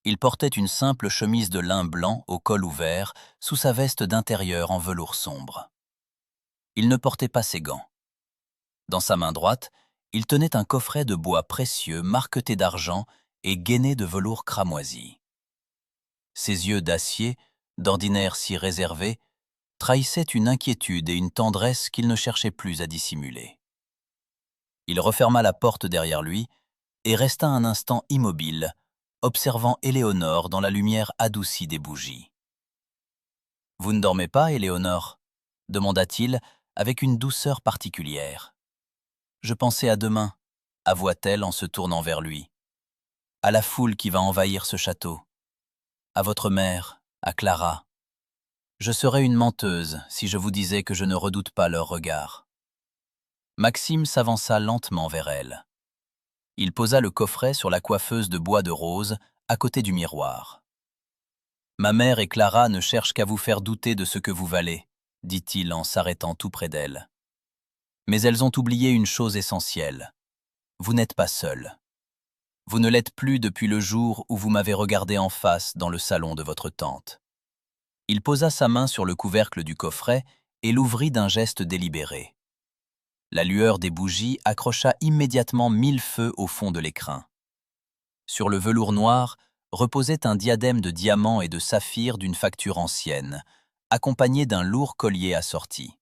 Il portait une simple chemise de lin blanc au col ouvert sous sa veste d'intérieur en velours sombre. Il ne portait pas ses gants. Dans sa main droite, il tenait un coffret de bois précieux marqueté d'argent et gainé de velours cramoisi. Ses yeux d'acier, d'ordinaire si réservés, trahissaient une inquiétude et une tendresse qu'il ne cherchait plus à dissimuler. Il referma la porte derrière lui et resta un instant immobile, observant Éléonore dans la lumière adoucie des bougies. « Vous ne dormez pas, Éléonore » demanda-t-il avec une douceur particulière. « Je pensais à demain » avoua-t-elle en se tournant vers lui. « À la foule qui va envahir ce château. À votre mère, à Clara. Je serais une menteuse si je vous disais que je ne redoute pas leur regard. » Maxime s'avança lentement vers elle. Il posa le coffret sur la coiffeuse de bois de rose, à côté du miroir. « Ma mère et Clara ne cherchent qu'à vous faire douter de ce que vous valez, » dit-il en s'arrêtant tout près d'elle. « Mais elles ont oublié une chose essentielle. Vous n'êtes pas seule. Vous ne l'êtes plus depuis le jour où vous m'avez regardé en face dans le salon de votre tante. » Il posa sa main sur le couvercle du coffret et l'ouvrit d'un geste délibéré. La lueur des bougies accrocha immédiatement 1000 feux au fond de l'écrin. Sur le velours noir reposait un diadème de diamants et de saphirs d'une facture ancienne, accompagné d'un lourd collier assorti.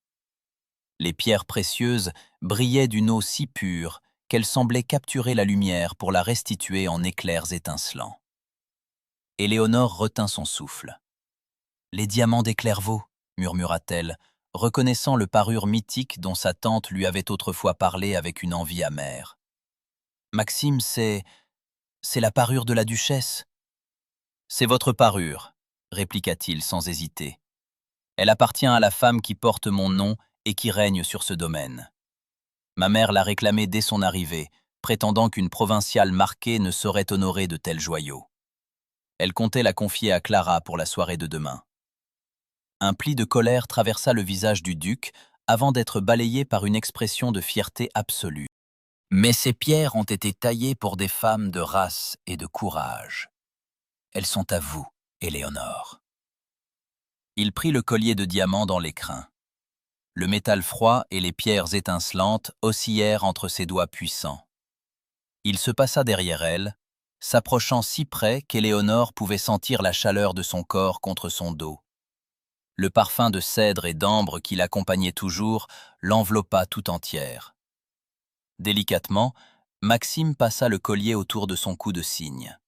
Les pierres précieuses brillaient d'une eau si pure qu'elles semblaient capturer la lumière pour la restituer en éclairs étincelants. Éléonore retint son souffle. « Les diamants des Clairvaux » murmura-t-elle, reconnaissant le parure mythique dont sa tante lui avait autrefois parlé avec une envie amère. « Maxime, c'est la parure de la duchesse. »« C'est votre parure, » répliqua-t-il sans hésiter. « Elle appartient à la femme qui porte mon nom et qui règne sur ce domaine. Ma mère l'a réclamée dès son arrivée, prétendant qu'une provinciale marquée ne saurait honorer de tels joyaux. Elle comptait la confier à Clara pour la soirée de demain. » Un pli de colère traversa le visage du duc avant d'être balayé par une expression de fierté absolue. « Mais ces pierres ont été taillées pour des femmes de race et de courage. Elles sont à vous, Éléonore. » Il prit le collier de diamants dans l'écrin. Le métal froid et les pierres étincelantes oscillèrent entre ses doigts puissants. Il se passa derrière elle, s'approchant si près qu'Éléonore pouvait sentir la chaleur de son corps contre son dos. Le parfum de cèdre et d'ambre qui l'accompagnait toujours l'enveloppa tout entière. Délicatement, Maxime passa le collier autour de son cou de cygne.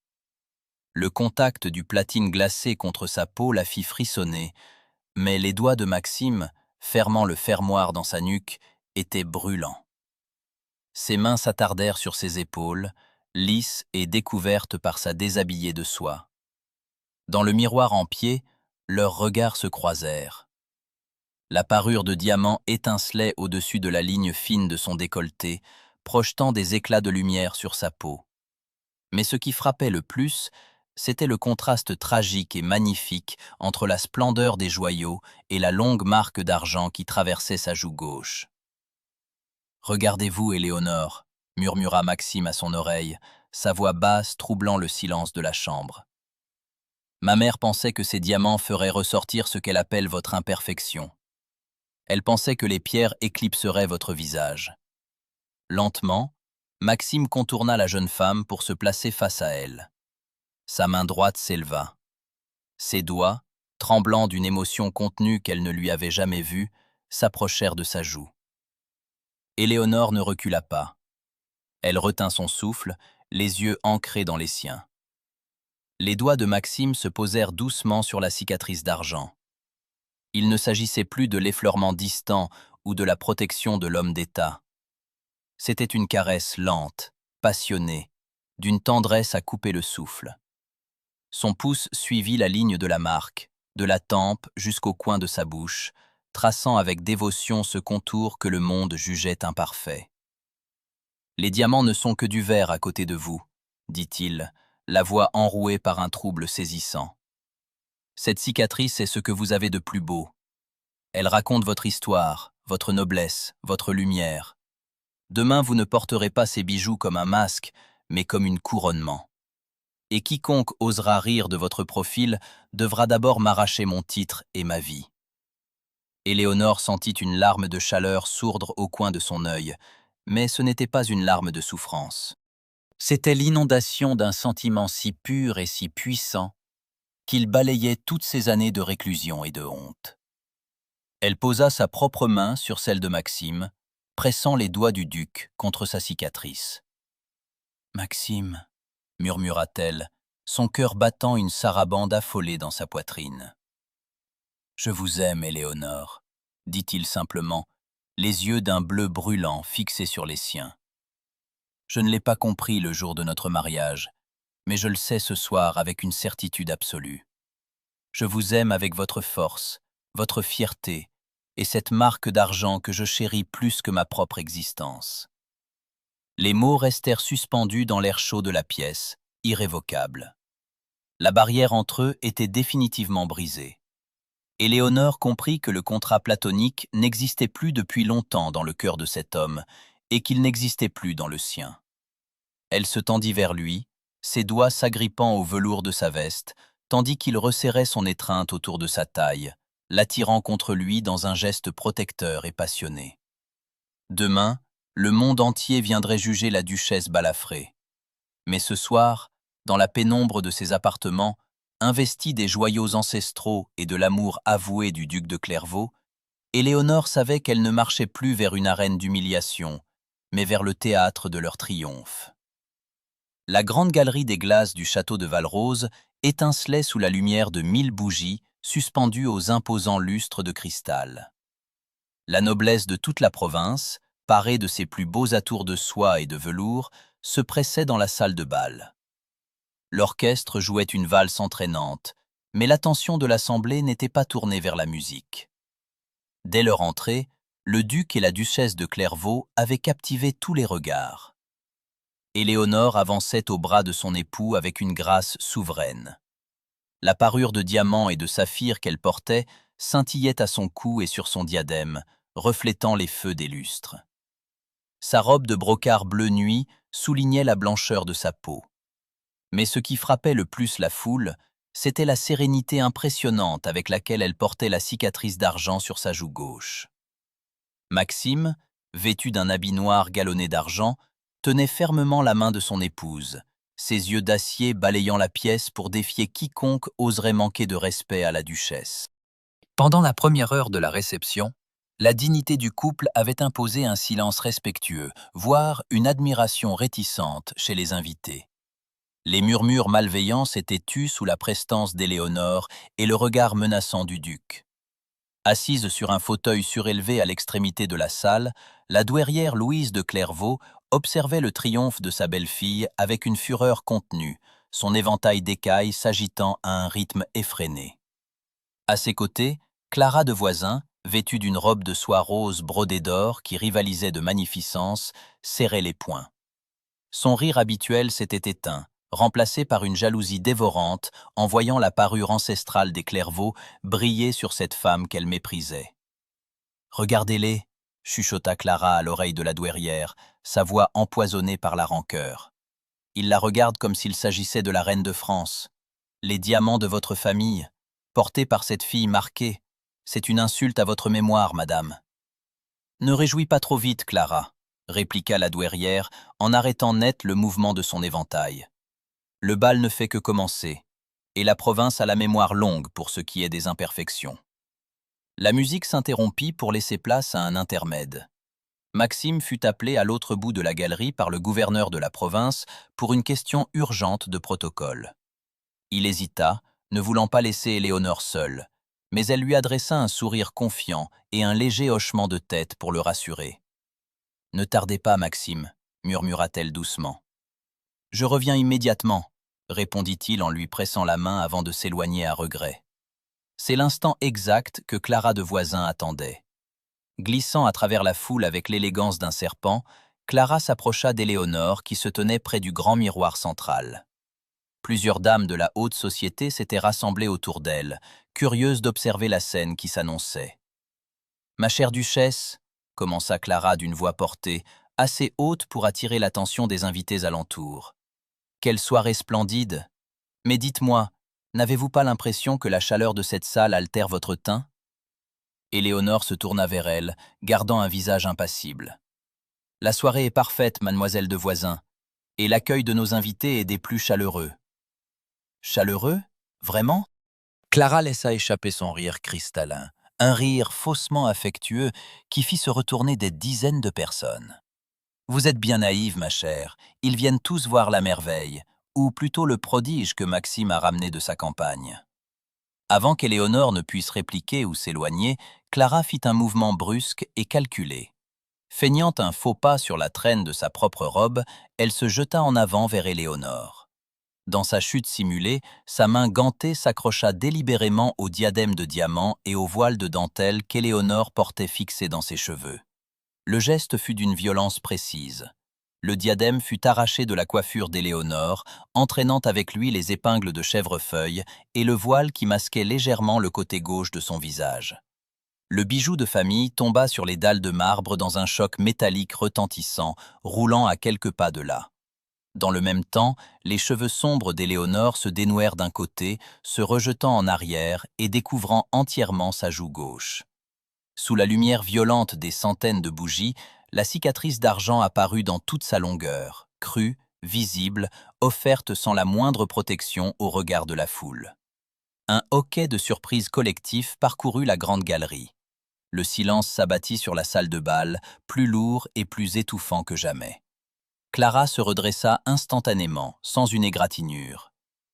Le contact du platine glacé contre sa peau la fit frissonner, mais les doigts de Maxime, fermant le fermoir dans sa nuque, étaient brûlants. Ses mains s'attardèrent sur ses épaules, lisses et découvertes par sa déshabillée de soie. Dans le miroir en pied, leurs regards se croisèrent. La parure de diamant étincelait au-dessus de la ligne fine de son décolleté, projetant des éclats de lumière sur sa peau. Mais ce qui frappait le plus, c'était le contraste tragique et magnifique entre la splendeur des joyaux et la longue marque d'argent qui traversait sa joue gauche. « Regardez-vous, Éléonore, » murmura Maxime à son oreille, sa voix basse troublant le silence de la chambre. « Ma mère pensait que ces diamants feraient ressortir ce qu'elle appelle votre imperfection. Elle pensait que les pierres éclipseraient votre visage. » Lentement, Maxime contourna la jeune femme pour se placer face à elle. Sa main droite s'éleva. Ses doigts, tremblants d'une émotion contenue qu'elle ne lui avait jamais vue, s'approchèrent de sa joue. Éléonore ne recula pas. Elle retint son souffle, les yeux ancrés dans les siens. Les doigts de Maxime se posèrent doucement sur la cicatrice d'argent. Il ne s'agissait plus de l'effleurement distant ou de la protection de l'homme d'État. C'était une caresse lente, passionnée, d'une tendresse à couper le souffle. Son pouce suivit la ligne de la marque, de la tempe jusqu'au coin de sa bouche, traçant avec dévotion ce contour que le monde jugeait imparfait. « Les diamants ne sont que du verre à côté de vous, » dit-il, la voix enrouée par un trouble saisissant. « Cette cicatrice est ce que vous avez de plus beau. Elle raconte votre histoire, votre noblesse, votre lumière. Demain, vous ne porterez pas ces bijoux comme un masque, mais comme une couronnement. Et quiconque osera rire de votre profil devra d'abord m'arracher mon titre et ma vie. » Éléonore sentit une larme de chaleur sourdre au coin de son œil, mais ce n'était pas une larme de souffrance. C'était l'inondation d'un sentiment si pur et si puissant qu'il balayait toutes ces années de réclusion et de honte. Elle posa sa propre main sur celle de Maxime, pressant les doigts du duc contre sa cicatrice. « Maxime, » murmura-t-elle, son cœur battant une sarabande affolée dans sa poitrine. « Je vous aime, Éléonore, » dit-il simplement, les yeux d'un bleu brûlant fixés sur les siens. « Je ne l'ai pas compris le jour de notre mariage, mais je le sais ce soir avec une certitude absolue. Je vous aime avec votre force, votre fierté, et cette marque d'argent que je chéris plus que ma propre existence. » Les mots restèrent suspendus dans l'air chaud de la pièce, irrévocables. La barrière entre eux était définitivement brisée. Éléonore comprit que le contrat platonique n'existait plus depuis longtemps dans le cœur de cet homme et qu'il n'existait plus dans le sien. Elle se tendit vers lui, ses doigts s'agrippant au velours de sa veste, tandis qu'il resserrait son étreinte autour de sa taille, l'attirant contre lui dans un geste protecteur et passionné. Demain, le monde entier viendrait juger la duchesse balafrée. Mais ce soir, dans la pénombre de ses appartements, investie des joyaux ancestraux et de l'amour avoué du duc de Clairvaux, Éléonore savait qu'elle ne marchait plus vers une arène d'humiliation, mais vers le théâtre de leur triomphe. La grande galerie des glaces du château de Valrose étincelait sous la lumière de 1000 bougies suspendues aux imposants lustres de cristal. La noblesse de toute la province, parée de ses plus beaux atours de soie et de velours, se pressait dans la salle de bal. L'orchestre jouait une valse entraînante, mais l'attention de l'assemblée n'était pas tournée vers la musique. Dès leur entrée, le duc et la duchesse de Clairvaux avaient captivé tous les regards. Éléonore avançait au bras de son époux avec une grâce souveraine. La parure de diamant et de saphir qu'elle portait scintillait à son cou et sur son diadème, reflétant les feux des lustres. Sa robe de brocart bleu nuit soulignait la blancheur de sa peau. Mais ce qui frappait le plus la foule, c'était la sérénité impressionnante avec laquelle elle portait la cicatrice d'argent sur sa joue gauche. Maxime, vêtu d'un habit noir galonné d'argent, tenait fermement la main de son épouse, ses yeux d'acier balayant la pièce pour défier quiconque oserait manquer de respect à la duchesse. Pendant la première heure de la réception, la dignité du couple avait imposé un silence respectueux, voire une admiration réticente chez les invités. Les murmures malveillants s'étaient tus sous la prestance d'Éléonore et le regard menaçant du duc. Assise sur un fauteuil surélevé à l'extrémité de la salle, la douairière Louise de Clairvaux observait le triomphe de sa belle-fille avec une fureur contenue, son éventail d'écailles s'agitant à un rythme effréné. À ses côtés, Clara de Voisin, vêtue d'une robe de soie rose brodée d'or qui rivalisait de magnificence, serrait les poings. Son rire habituel s'était éteint, remplacé par une jalousie dévorante en voyant la parure ancestrale des Clairvaux briller sur cette femme qu'elle méprisait. « Regardez-les » chuchota Clara à l'oreille de la douairière, sa voix empoisonnée par la rancœur. « Ils la regardent comme s'il s'agissait de la reine de France. Les diamants de votre famille, portés par cette fille marquée, c'est une insulte à votre mémoire, madame. » « Ne réjouis pas trop vite, Clara, » répliqua la douairière en arrêtant net le mouvement de son éventail. « Le bal ne fait que commencer, et la province a la mémoire longue pour ce qui est des imperfections. » La musique s'interrompit pour laisser place à un intermède. Maxime fut appelé à l'autre bout de la galerie par le gouverneur de la province pour une question urgente de protocole. Il hésita, ne voulant pas laisser Éléonore seule, mais elle lui adressa un sourire confiant et un léger hochement de tête pour le rassurer. « Ne tardez pas, Maxime, » murmura-t-elle doucement. « Je reviens immédiatement, » répondit-il en lui pressant la main avant de s'éloigner à regret. C'est l'instant exact que Clara de Voisin attendait. Glissant à travers la foule avec l'élégance d'un serpent, Clara s'approcha d'Éléonore qui se tenait près du grand miroir central. Plusieurs dames de la haute société s'étaient rassemblées autour d'elle, curieuses d'observer la scène qui s'annonçait. « Ma chère duchesse, » commença Clara d'une voix portée, assez haute pour attirer l'attention des invités alentours. « Quelle soirée splendide! Mais dites-moi, n'avez-vous pas l'impression que la chaleur de cette salle altère votre teint ?» Éléonore se tourna vers elle, gardant un visage impassible. « La soirée est parfaite, mademoiselle de Voisin, et l'accueil de nos invités est des plus chaleureux. » « Chaleureux? Vraiment ?» Clara laissa échapper son rire cristallin, un rire faussement affectueux qui fit se retourner des dizaines de personnes. « Vous êtes bien naïve, ma chère, ils viennent tous voir la merveille, ou plutôt le prodige que Maxime a ramené de sa campagne. » Avant qu'Éléonore ne puisse répliquer ou s'éloigner, Clara fit un mouvement brusque et calculé. Feignant un faux pas sur la traîne de sa propre robe, elle se jeta en avant vers Éléonore. Dans sa chute simulée, sa main gantée s'accrocha délibérément au diadème de diamant et au voile de dentelle qu'Éléonore portait fixé dans ses cheveux. Le geste fut d'une violence précise. Le diadème fut arraché de la coiffure d'Éléonore, entraînant avec lui les épingles de chèvrefeuille et le voile qui masquait légèrement le côté gauche de son visage. Le bijou de famille tomba sur les dalles de marbre dans un choc métallique retentissant, roulant à quelques pas de là. Dans le même temps, les cheveux sombres d'Éléonore se dénouèrent d'un côté, se rejetant en arrière et découvrant entièrement sa joue gauche. Sous la lumière violente des centaines de bougies, la cicatrice d'argent apparut dans toute sa longueur, crue, visible, offerte sans la moindre protection au regard de la foule. Un hoquet de surprise collectif parcourut la grande galerie. Le silence s'abattit sur la salle de bal, plus lourd et plus étouffant que jamais. Clara se redressa instantanément, sans une égratignure.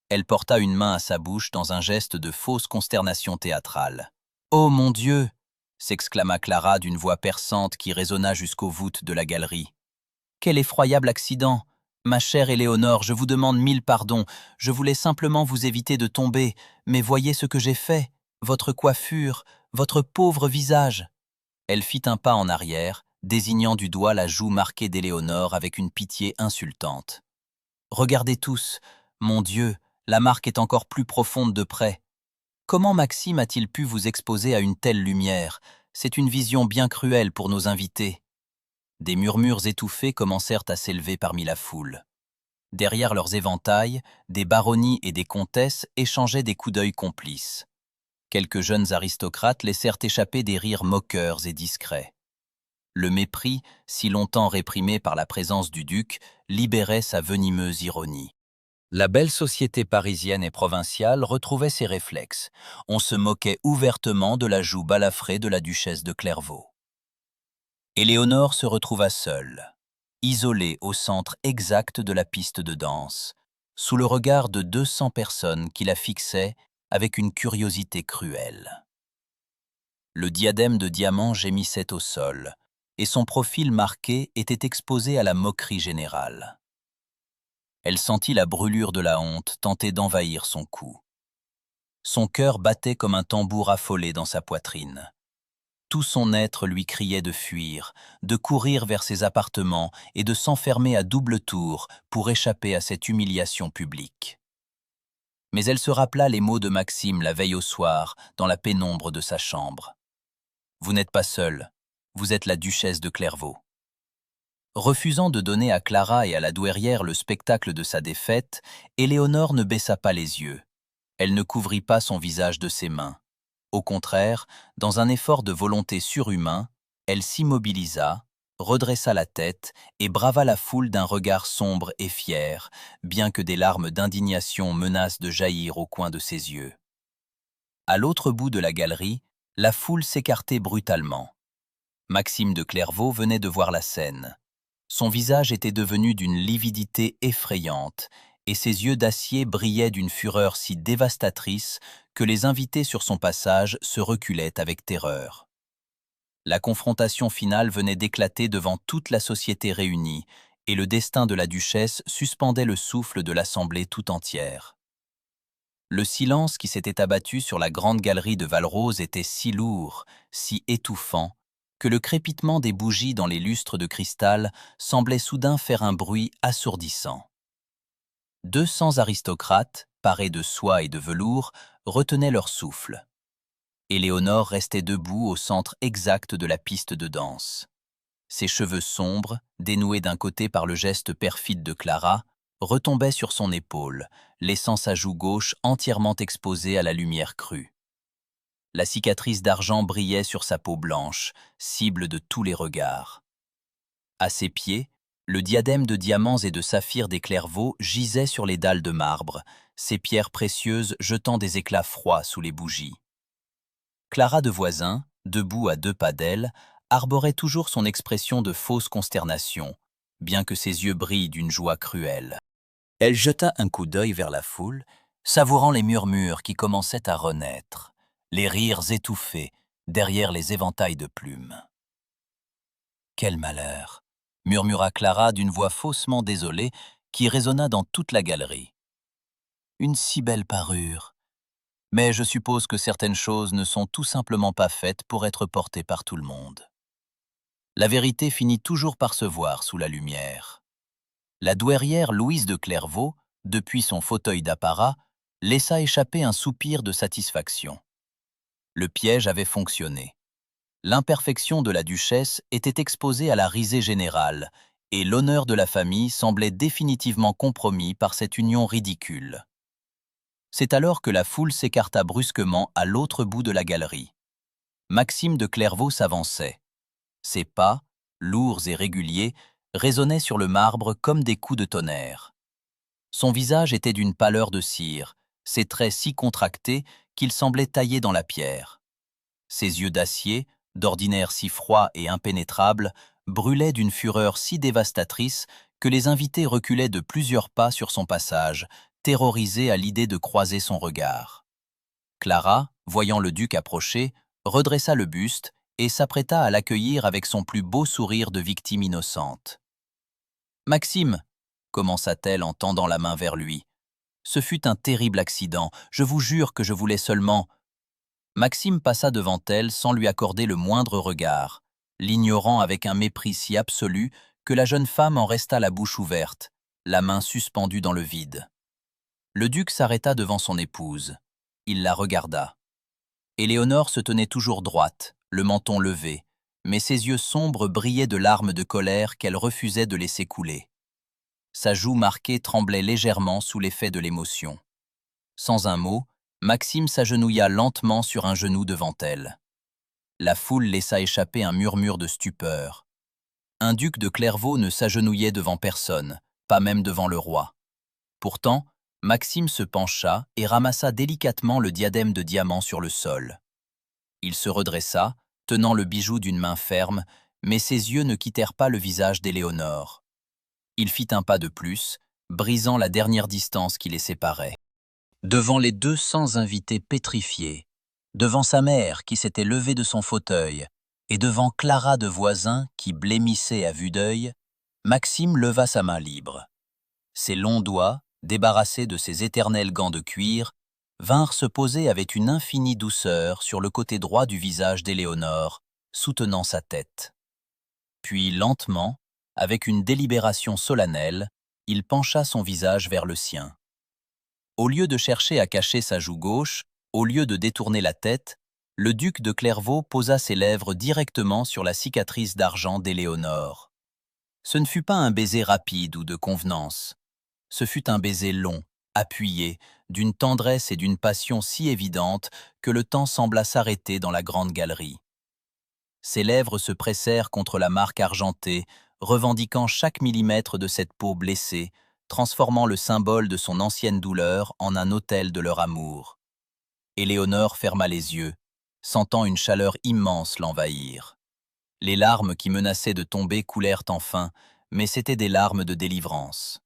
Elle porta une main à sa bouche dans un geste de fausse consternation théâtrale. « Oh mon Dieu !» s'exclama Clara d'une voix perçante qui résonna jusqu'aux voûtes de la galerie. « Quel effroyable accident! Ma chère Éléonore, je vous demande 1000 pardons. Je voulais simplement vous éviter de tomber, mais voyez ce que j'ai fait. Votre coiffure, votre pauvre visage !» Elle fit un pas en arrière, désignant du doigt la joue marquée d'Éléonore avec une pitié insultante. « Regardez tous, mon Dieu, la marque est encore plus profonde de près. Comment Maxime a-t-il pu vous exposer à une telle lumière? C'est une vision bien cruelle pour nos invités. » Des murmures étouffés commencèrent à s'élever parmi la foule. Derrière leurs éventails, des baronnies et des comtesses échangeaient des coups d'œil complices. Quelques jeunes aristocrates laissèrent échapper des rires moqueurs et discrets. Le mépris, si longtemps réprimé par la présence du duc, libérait sa venimeuse ironie. La belle société parisienne et provinciale retrouvait ses réflexes. On se moquait ouvertement de la joue balafrée de la duchesse de Clairvaux. Éléonore se retrouva seule, isolée au centre exact de la piste de danse, sous le regard de 200 personnes qui la fixaient avec une curiosité cruelle. Le diadème de diamant gémissait au sol, et son profil marqué était exposé à la moquerie générale. Elle sentit la brûlure de la honte tenter d'envahir son cou. Son cœur battait comme un tambour affolé dans sa poitrine. Tout son être lui criait de fuir, de courir vers ses appartements et de s'enfermer à double tour pour échapper à cette humiliation publique. Mais elle se rappela les mots de Maxime la veille au soir, dans la pénombre de sa chambre. « Vous n'êtes pas seule, vous êtes la duchesse de Clairvaux. » Refusant de donner à Clara et à la douairière le spectacle de sa défaite, Éléonore ne baissa pas les yeux. Elle ne couvrit pas son visage de ses mains. Au contraire, dans un effort de volonté surhumain, elle s'immobilisa, redressa la tête et brava la foule d'un regard sombre et fier, bien que des larmes d'indignation menacent de jaillir au coin de ses yeux. À l'autre bout de la galerie, la foule s'écartait brutalement. Maxime de Clairvaux venait de voir la scène. Son visage était devenu d'une lividité effrayante, et ses yeux d'acier brillaient d'une fureur si dévastatrice que les invités sur son passage se reculaient avec terreur. La confrontation finale venait d'éclater devant toute la société réunie, et le destin de la duchesse suspendait le souffle de l'assemblée tout entière. Le silence qui s'était abattu sur la grande galerie de Valrose était si lourd, si étouffant, que le crépitement des bougies dans les lustres de cristal semblait soudain faire un bruit assourdissant. 200 aristocrates, parés de soie et de velours, retenaient leur souffle. Éléonore restait debout au centre exact de la piste de danse. Ses cheveux sombres, dénoués d'un côté par le geste perfide de Clara, retombaient sur son épaule, laissant sa joue gauche entièrement exposée à la lumière crue. La cicatrice d'argent brillait sur sa peau blanche, cible de tous les regards. À ses pieds, le diadème de diamants et de saphirs des Clairvaux gisait sur les dalles de marbre, ses pierres précieuses jetant des éclats froids sous les bougies. Clara de Voisin, debout à 2 pas d'elle, arborait toujours son expression de fausse consternation, bien que ses yeux brillent d'une joie cruelle. Elle jeta un coup d'œil vers la foule, savourant les murmures qui commençaient à renaître, les rires étouffés derrière les éventails de plumes. « Quel malheur !» murmura Clara d'une voix faussement désolée qui résonna dans toute la galerie. « Une si belle parure. Mais je suppose que certaines choses ne sont tout simplement pas faites pour être portées par tout le monde. » La vérité finit toujours par se voir sous la lumière. La douairière Louise de Clairvaux, depuis son fauteuil d'apparat, laissa échapper un soupir de satisfaction. Le piège avait fonctionné. L'imperfection de la duchesse était exposée à la risée générale, et l'honneur de la famille semblait définitivement compromis par cette union ridicule. C'est alors que la foule s'écarta brusquement à l'autre bout de la galerie. Maxime de Clairvaux s'avançait. Ses pas, lourds et réguliers, résonnaient sur le marbre comme des coups de tonnerre. Son visage était d'une pâleur de cire, ses traits si contractés qu'ils semblaient taillés dans la pierre. Ses yeux d'acier, d'ordinaire si froids et impénétrables, brûlaient d'une fureur si dévastatrice que les invités reculaient de plusieurs pas sur son passage, terrorisés à l'idée de croiser son regard. Clara, voyant le duc approcher, redressa le buste et s'apprêta à l'accueillir avec son plus beau sourire de victime innocente. « Maxime, » commença-t-elle en tendant la main vers lui, « ce fut un terrible accident, je vous jure que je voulais seulement… » Maxime passa devant elle sans lui accorder le moindre regard, l'ignorant avec un mépris si absolu que la jeune femme en resta la bouche ouverte, la main suspendue dans le vide. Le duc s'arrêta devant son épouse. Il la regarda. Éléonore se tenait toujours droite, le menton levé, mais ses yeux sombres brillaient de larmes de colère qu'elle refusait de laisser couler. Sa joue marquée tremblait légèrement sous l'effet de l'émotion. Sans un mot, Maxime s'agenouilla lentement sur un genou devant elle. La foule laissa échapper un murmure de stupeur. Un duc de Clairvaux ne s'agenouillait devant personne, pas même devant le roi. Pourtant, Maxime se pencha et ramassa délicatement le diadème de diamants sur le sol. Il se redressa, tenant le bijou d'une main ferme, mais ses yeux ne quittèrent pas le visage d'Éléonore. Il fit un pas de plus, brisant la dernière distance qui les séparait. Devant les 200 invités pétrifiés, devant sa mère qui s'était levée de son fauteuil, et devant Clara de Voisin qui blêmissait à vue d'œil, Maxime leva sa main libre. Ses longs doigts, débarrassés de ses éternels gants de cuir, vinrent se poser avec une infinie douceur sur le côté droit du visage d'Éléonore, soutenant sa tête. Puis lentement, avec une délibération solennelle, il pencha son visage vers le sien. Au lieu de chercher à cacher sa joue gauche, au lieu de détourner la tête, le duc de Clairvaux posa ses lèvres directement sur la cicatrice d'argent d'Éléonore. Ce ne fut pas un baiser rapide ou de convenance. Ce fut un baiser long, appuyé, d'une tendresse et d'une passion si évidente que le temps sembla s'arrêter dans la grande galerie. Ses lèvres se pressèrent contre la marque argentée, revendiquant chaque millimètre de cette peau blessée, transformant le symbole de son ancienne douleur en un autel de leur amour. Éléonore ferma les yeux, sentant une chaleur immense l'envahir. Les larmes qui menaçaient de tomber coulèrent enfin, mais c'étaient des larmes de délivrance.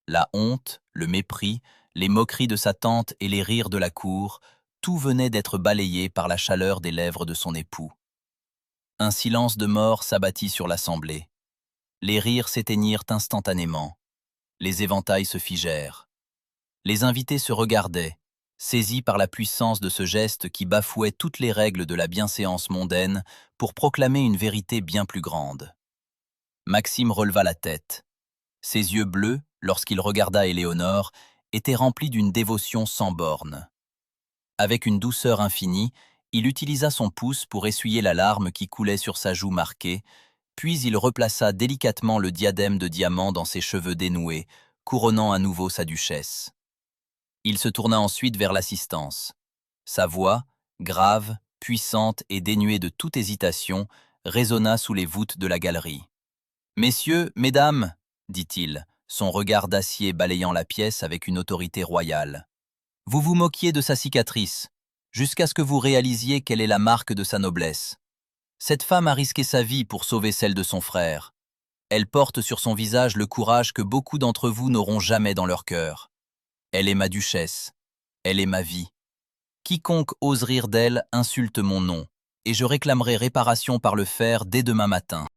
La honte, le mépris, les moqueries de sa tante et les rires de la cour, tout venait d'être balayé par la chaleur des lèvres de son époux. Un silence de mort s'abattit sur l'assemblée. Les rires s'éteignirent instantanément. Les éventails se figèrent. Les invités se regardaient, saisis par la puissance de ce geste qui bafouait toutes les règles de la bienséance mondaine pour proclamer une vérité bien plus grande. Maxime releva la tête. Ses yeux bleus, lorsqu'il regarda Éléonore, étaient remplis d'une dévotion sans bornes. Avec une douceur infinie, il utilisa son pouce pour essuyer la larme qui coulait sur sa joue marquée, puis il replaça délicatement le diadème de diamant dans ses cheveux dénoués, couronnant à nouveau sa duchesse. Il se tourna ensuite vers l'assistance. Sa voix, grave, puissante et dénuée de toute hésitation, résonna sous les voûtes de la galerie. « Messieurs, mesdames, dit-il, son regard d'acier balayant la pièce avec une autorité royale. Vous vous moquiez de sa cicatrice, jusqu'à ce que vous réalisiez quelle est la marque de sa noblesse. Cette femme a risqué sa vie pour sauver celle de son frère. Elle porte sur son visage le courage que beaucoup d'entre vous n'auront jamais dans leur cœur. Elle est ma duchesse. Elle est ma vie. Quiconque ose rire d'elle insulte mon nom, et je réclamerai réparation par le fer dès demain matin. »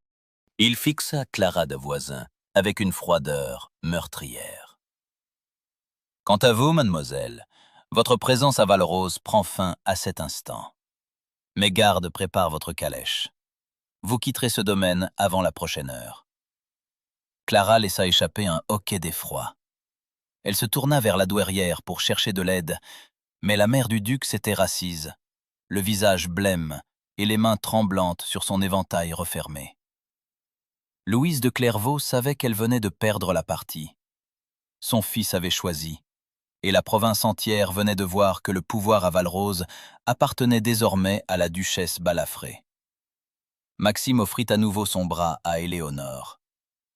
Il fixa Clara de Voisin avec une froideur meurtrière. « Quant à vous, mademoiselle, votre présence à Valrose prend fin à cet instant. Mes gardes préparent votre calèche. Vous quitterez ce domaine avant la prochaine heure. » Clara laissa échapper un hoquet d'effroi. Elle se tourna vers la douairière pour chercher de l'aide, mais la mère du duc s'était rassise, le visage blême et les mains tremblantes sur son éventail refermé. Louise de Clairvaux savait qu'elle venait de perdre la partie. Son fils avait choisi, et la province entière venait de voir que le pouvoir à Valrose appartenait désormais à la duchesse Balafré. Maxime offrit à nouveau son bras à Éléonore.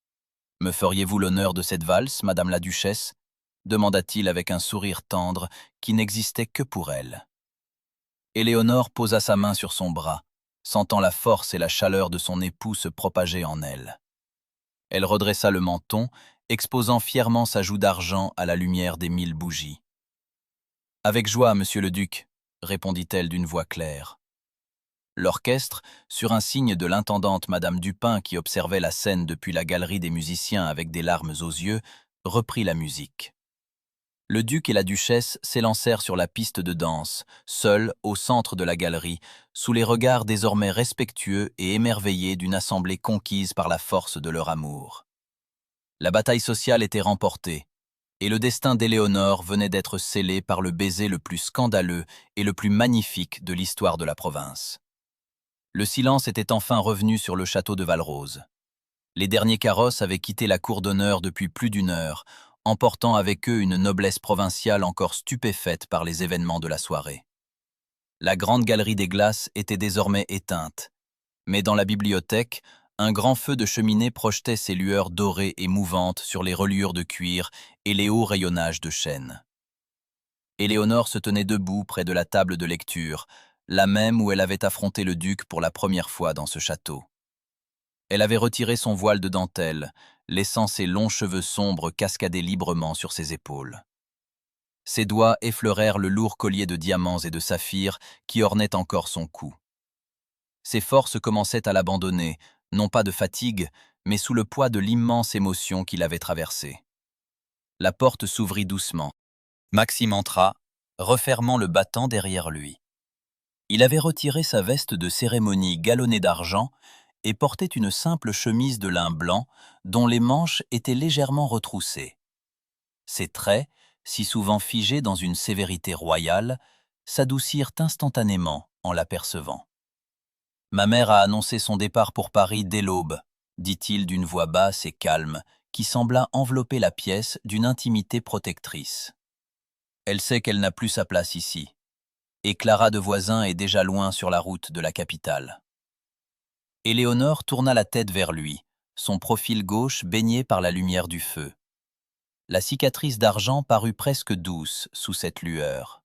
« Me feriez-vous l'honneur de cette valse, madame la duchesse ?» demanda-t-il avec un sourire tendre qui n'existait que pour elle. Éléonore posa sa main sur son bras, sentant la force et la chaleur de son époux se propager en elle. Elle redressa le menton, exposant fièrement sa joue d'argent à la lumière des 1000 bougies. « Avec joie, monsieur le duc, » répondit-elle d'une voix claire. L'orchestre, sur un signe de l'intendante Madame Dupin qui observait la scène depuis la galerie des musiciens avec des larmes aux yeux, reprit la musique. Le duc et la duchesse s'élancèrent sur la piste de danse, seuls au centre de la galerie, sous les regards désormais respectueux et émerveillés d'une assemblée conquise par la force de leur amour. La bataille sociale était remportée, et le destin d'Éléonore venait d'être scellé par le baiser le plus scandaleux et le plus magnifique de l'histoire de la province. Le silence était enfin revenu sur le château de Valrose. Les derniers carrosses avaient quitté la cour d'honneur depuis plus d'une heure, emportant avec eux une noblesse provinciale encore stupéfaite par les événements de la soirée. La grande galerie des glaces était désormais éteinte, mais dans la bibliothèque, un grand feu de cheminée projetait ses lueurs dorées et mouvantes sur les reliures de cuir et les hauts rayonnages de chêne. Éléonore se tenait debout près de la table de lecture, la même où elle avait affronté le duc pour la première fois dans ce château. Elle avait retiré son voile de dentelle, laissant ses longs cheveux sombres cascader librement sur ses épaules. Ses doigts effleurèrent le lourd collier de diamants et de saphirs qui ornait encore son cou. Ses forces commençaient à l'abandonner, non pas de fatigue, mais sous le poids de l'immense émotion qui l'avait traversée. La porte s'ouvrit doucement. Maxime entra, refermant le battant derrière lui. Il avait retiré sa veste de cérémonie galonnée d'argent et portait une simple chemise de lin blanc dont les manches étaient légèrement retroussées. Ses traits, si souvent figés dans une sévérité royale, s'adoucirent instantanément en l'apercevant. « Ma mère a annoncé son départ pour Paris dès l'aube », dit-il d'une voix basse et calme, qui sembla envelopper la pièce d'une intimité protectrice. « Elle sait qu'elle n'a plus sa place ici, et Clara de Voisin est déjà loin sur la route de la capitale. » Éléonore tourna la tête vers lui, son profil gauche baigné par la lumière du feu. La cicatrice d'argent parut presque douce sous cette lueur.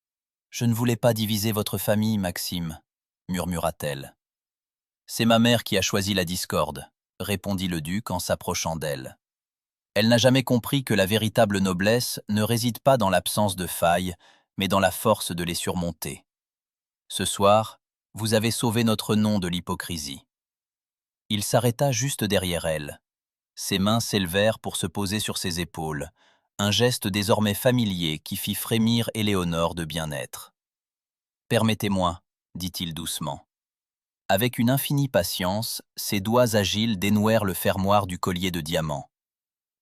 « Je ne voulais pas diviser votre famille, Maxime, » murmura-t-elle. « C'est ma mère qui a choisi la discorde, » répondit le duc en s'approchant d'elle. « Elle n'a jamais compris que la véritable noblesse ne réside pas dans l'absence de failles, mais dans la force de les surmonter. Ce soir, vous avez sauvé notre nom de l'hypocrisie. » Il s'arrêta juste derrière elle. Ses mains s'élevèrent pour se poser sur ses épaules, un geste désormais familier qui fit frémir Éléonore de bien-être. « Permettez-moi, » dit-il doucement. Avec une infinie patience, ses doigts agiles dénouèrent le fermoir du collier de diamants.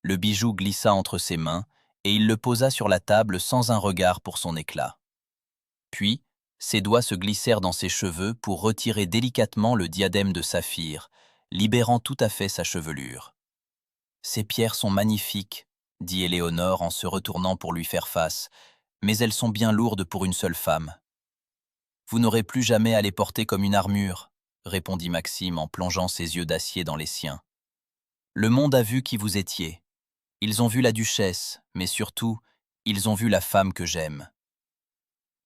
Le bijou glissa entre ses mains, et il le posa sur la table sans un regard pour son éclat. Puis, ses doigts se glissèrent dans ses cheveux pour retirer délicatement le diadème de saphir, libérant tout à fait sa chevelure. « Ces pierres sont magnifiques, » dit Éléonore en se retournant pour lui faire face, « mais elles sont bien lourdes pour une seule femme. »« Vous n'aurez plus jamais à les porter comme une armure, » répondit Maxime en plongeant ses yeux d'acier dans les siens. « Le monde a vu qui vous étiez. Ils ont vu la duchesse, mais surtout, ils ont vu la femme que j'aime. »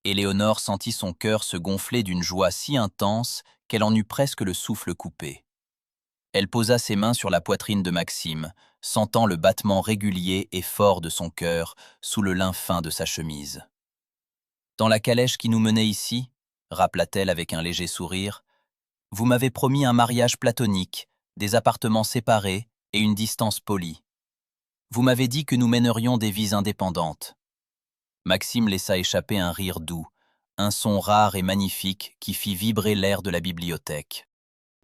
Éléonore sentit son cœur se gonfler d'une joie si intense qu'elle en eut presque le souffle coupé. Elle posa ses mains sur la poitrine de Maxime, sentant le battement régulier et fort de son cœur sous le lin fin de sa chemise. « Dans la calèche qui nous menait ici, » rappela-t-elle avec un léger sourire, « vous m'avez promis un mariage platonique, des appartements séparés et une distance polie. Vous m'avez dit que nous mènerions des vies indépendantes. » Maxime laissa échapper un rire doux, un son rare et magnifique qui fit vibrer l'air de la bibliothèque.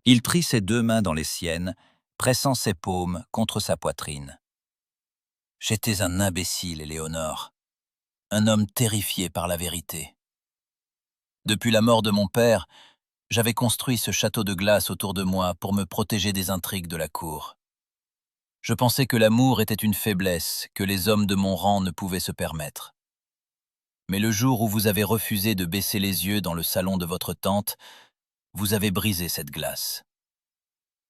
Il prit ses deux mains dans les siennes, pressant ses paumes contre sa poitrine. « J'étais un imbécile, Éléonore, un homme terrifié par la vérité. Depuis la mort de mon père, j'avais construit ce château de glace autour de moi pour me protéger des intrigues de la cour. Je pensais que l'amour était une faiblesse que les hommes de mon rang ne pouvaient se permettre. Mais le jour où vous avez refusé de baisser les yeux dans le salon de votre tante, vous avez brisé cette glace. »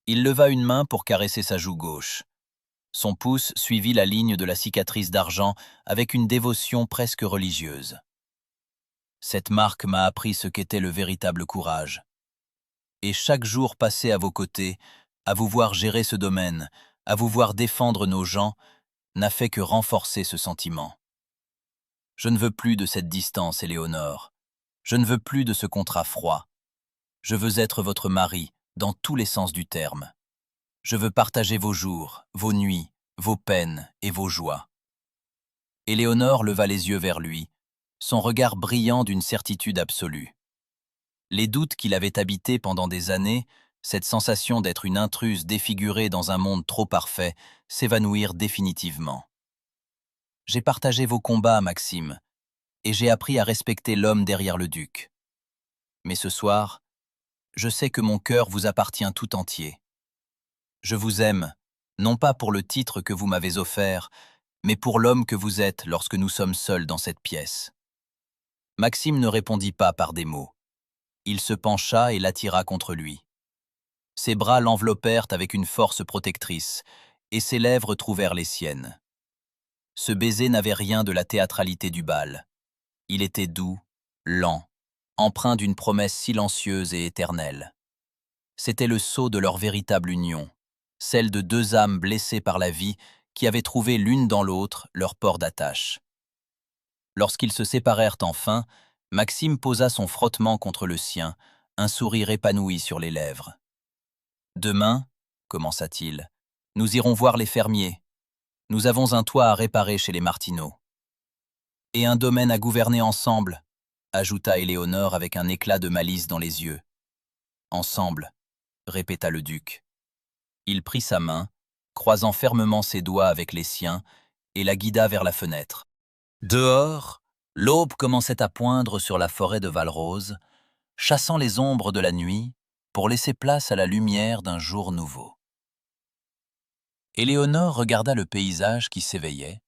Il leva une main pour caresser sa joue gauche. Son pouce suivit la ligne de la cicatrice d'argent avec une dévotion presque religieuse. « Cette marque m'a appris ce qu'était le véritable courage. Et chaque jour passé à vos côtés, à vous voir gérer ce domaine, à vous voir défendre nos gens, n'a fait que renforcer ce sentiment. Je ne veux plus de cette distance, Éléonore. Je ne veux plus de ce contrat froid. Je veux être votre mari, dans tous les sens du terme. Je veux partager vos jours, vos nuits, vos peines et vos joies. » Éléonore leva les yeux vers lui, son regard brillant d'une certitude absolue. Les doutes qui l'avaient habité pendant des années, cette sensation d'être une intruse défigurée dans un monde trop parfait, s'évanouirent définitivement. « J'ai partagé vos combats, Maxime, et j'ai appris à respecter l'homme derrière le duc. Mais ce soir, je sais que mon cœur vous appartient tout entier. Je vous aime, non pas pour le titre que vous m'avez offert, mais pour l'homme que vous êtes lorsque nous sommes seuls dans cette pièce. » Maxime ne répondit pas par des mots. Il se pencha et l'attira contre lui. Ses bras l'enveloppèrent avec une force protectrice, et ses lèvres trouvèrent les siennes. Ce baiser n'avait rien de la théâtralité du bal. Il était doux, lent, empreint d'une promesse silencieuse et éternelle. C'était le sceau de leur véritable union, celle de deux âmes blessées par la vie qui avaient trouvé l'une dans l'autre leur port d'attache. Lorsqu'ils se séparèrent enfin, Maxime posa son frottement contre le sien, un sourire épanoui sur les lèvres. « Demain, » commença-t-il, « nous irons voir les fermiers. Nous avons un toit à réparer chez les Martineau. Et un domaine à gouverner ensemble, ajouta Éléonore avec un éclat de malice dans les yeux. Ensemble, répéta le duc. Il prit sa main, croisant fermement ses doigts avec les siens, et la guida vers la fenêtre. Dehors, l'aube commençait à poindre sur la forêt de Valrose, chassant les ombres de la nuit pour laisser place à la lumière d'un jour nouveau. Éléonore regarda le paysage qui s'éveillait,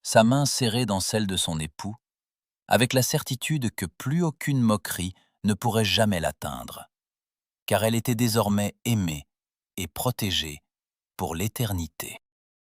sa main serrée dans celle de son époux, avec la certitude que plus aucune moquerie ne pourrait jamais l'atteindre, car elle était désormais aimée et protégée pour l'éternité.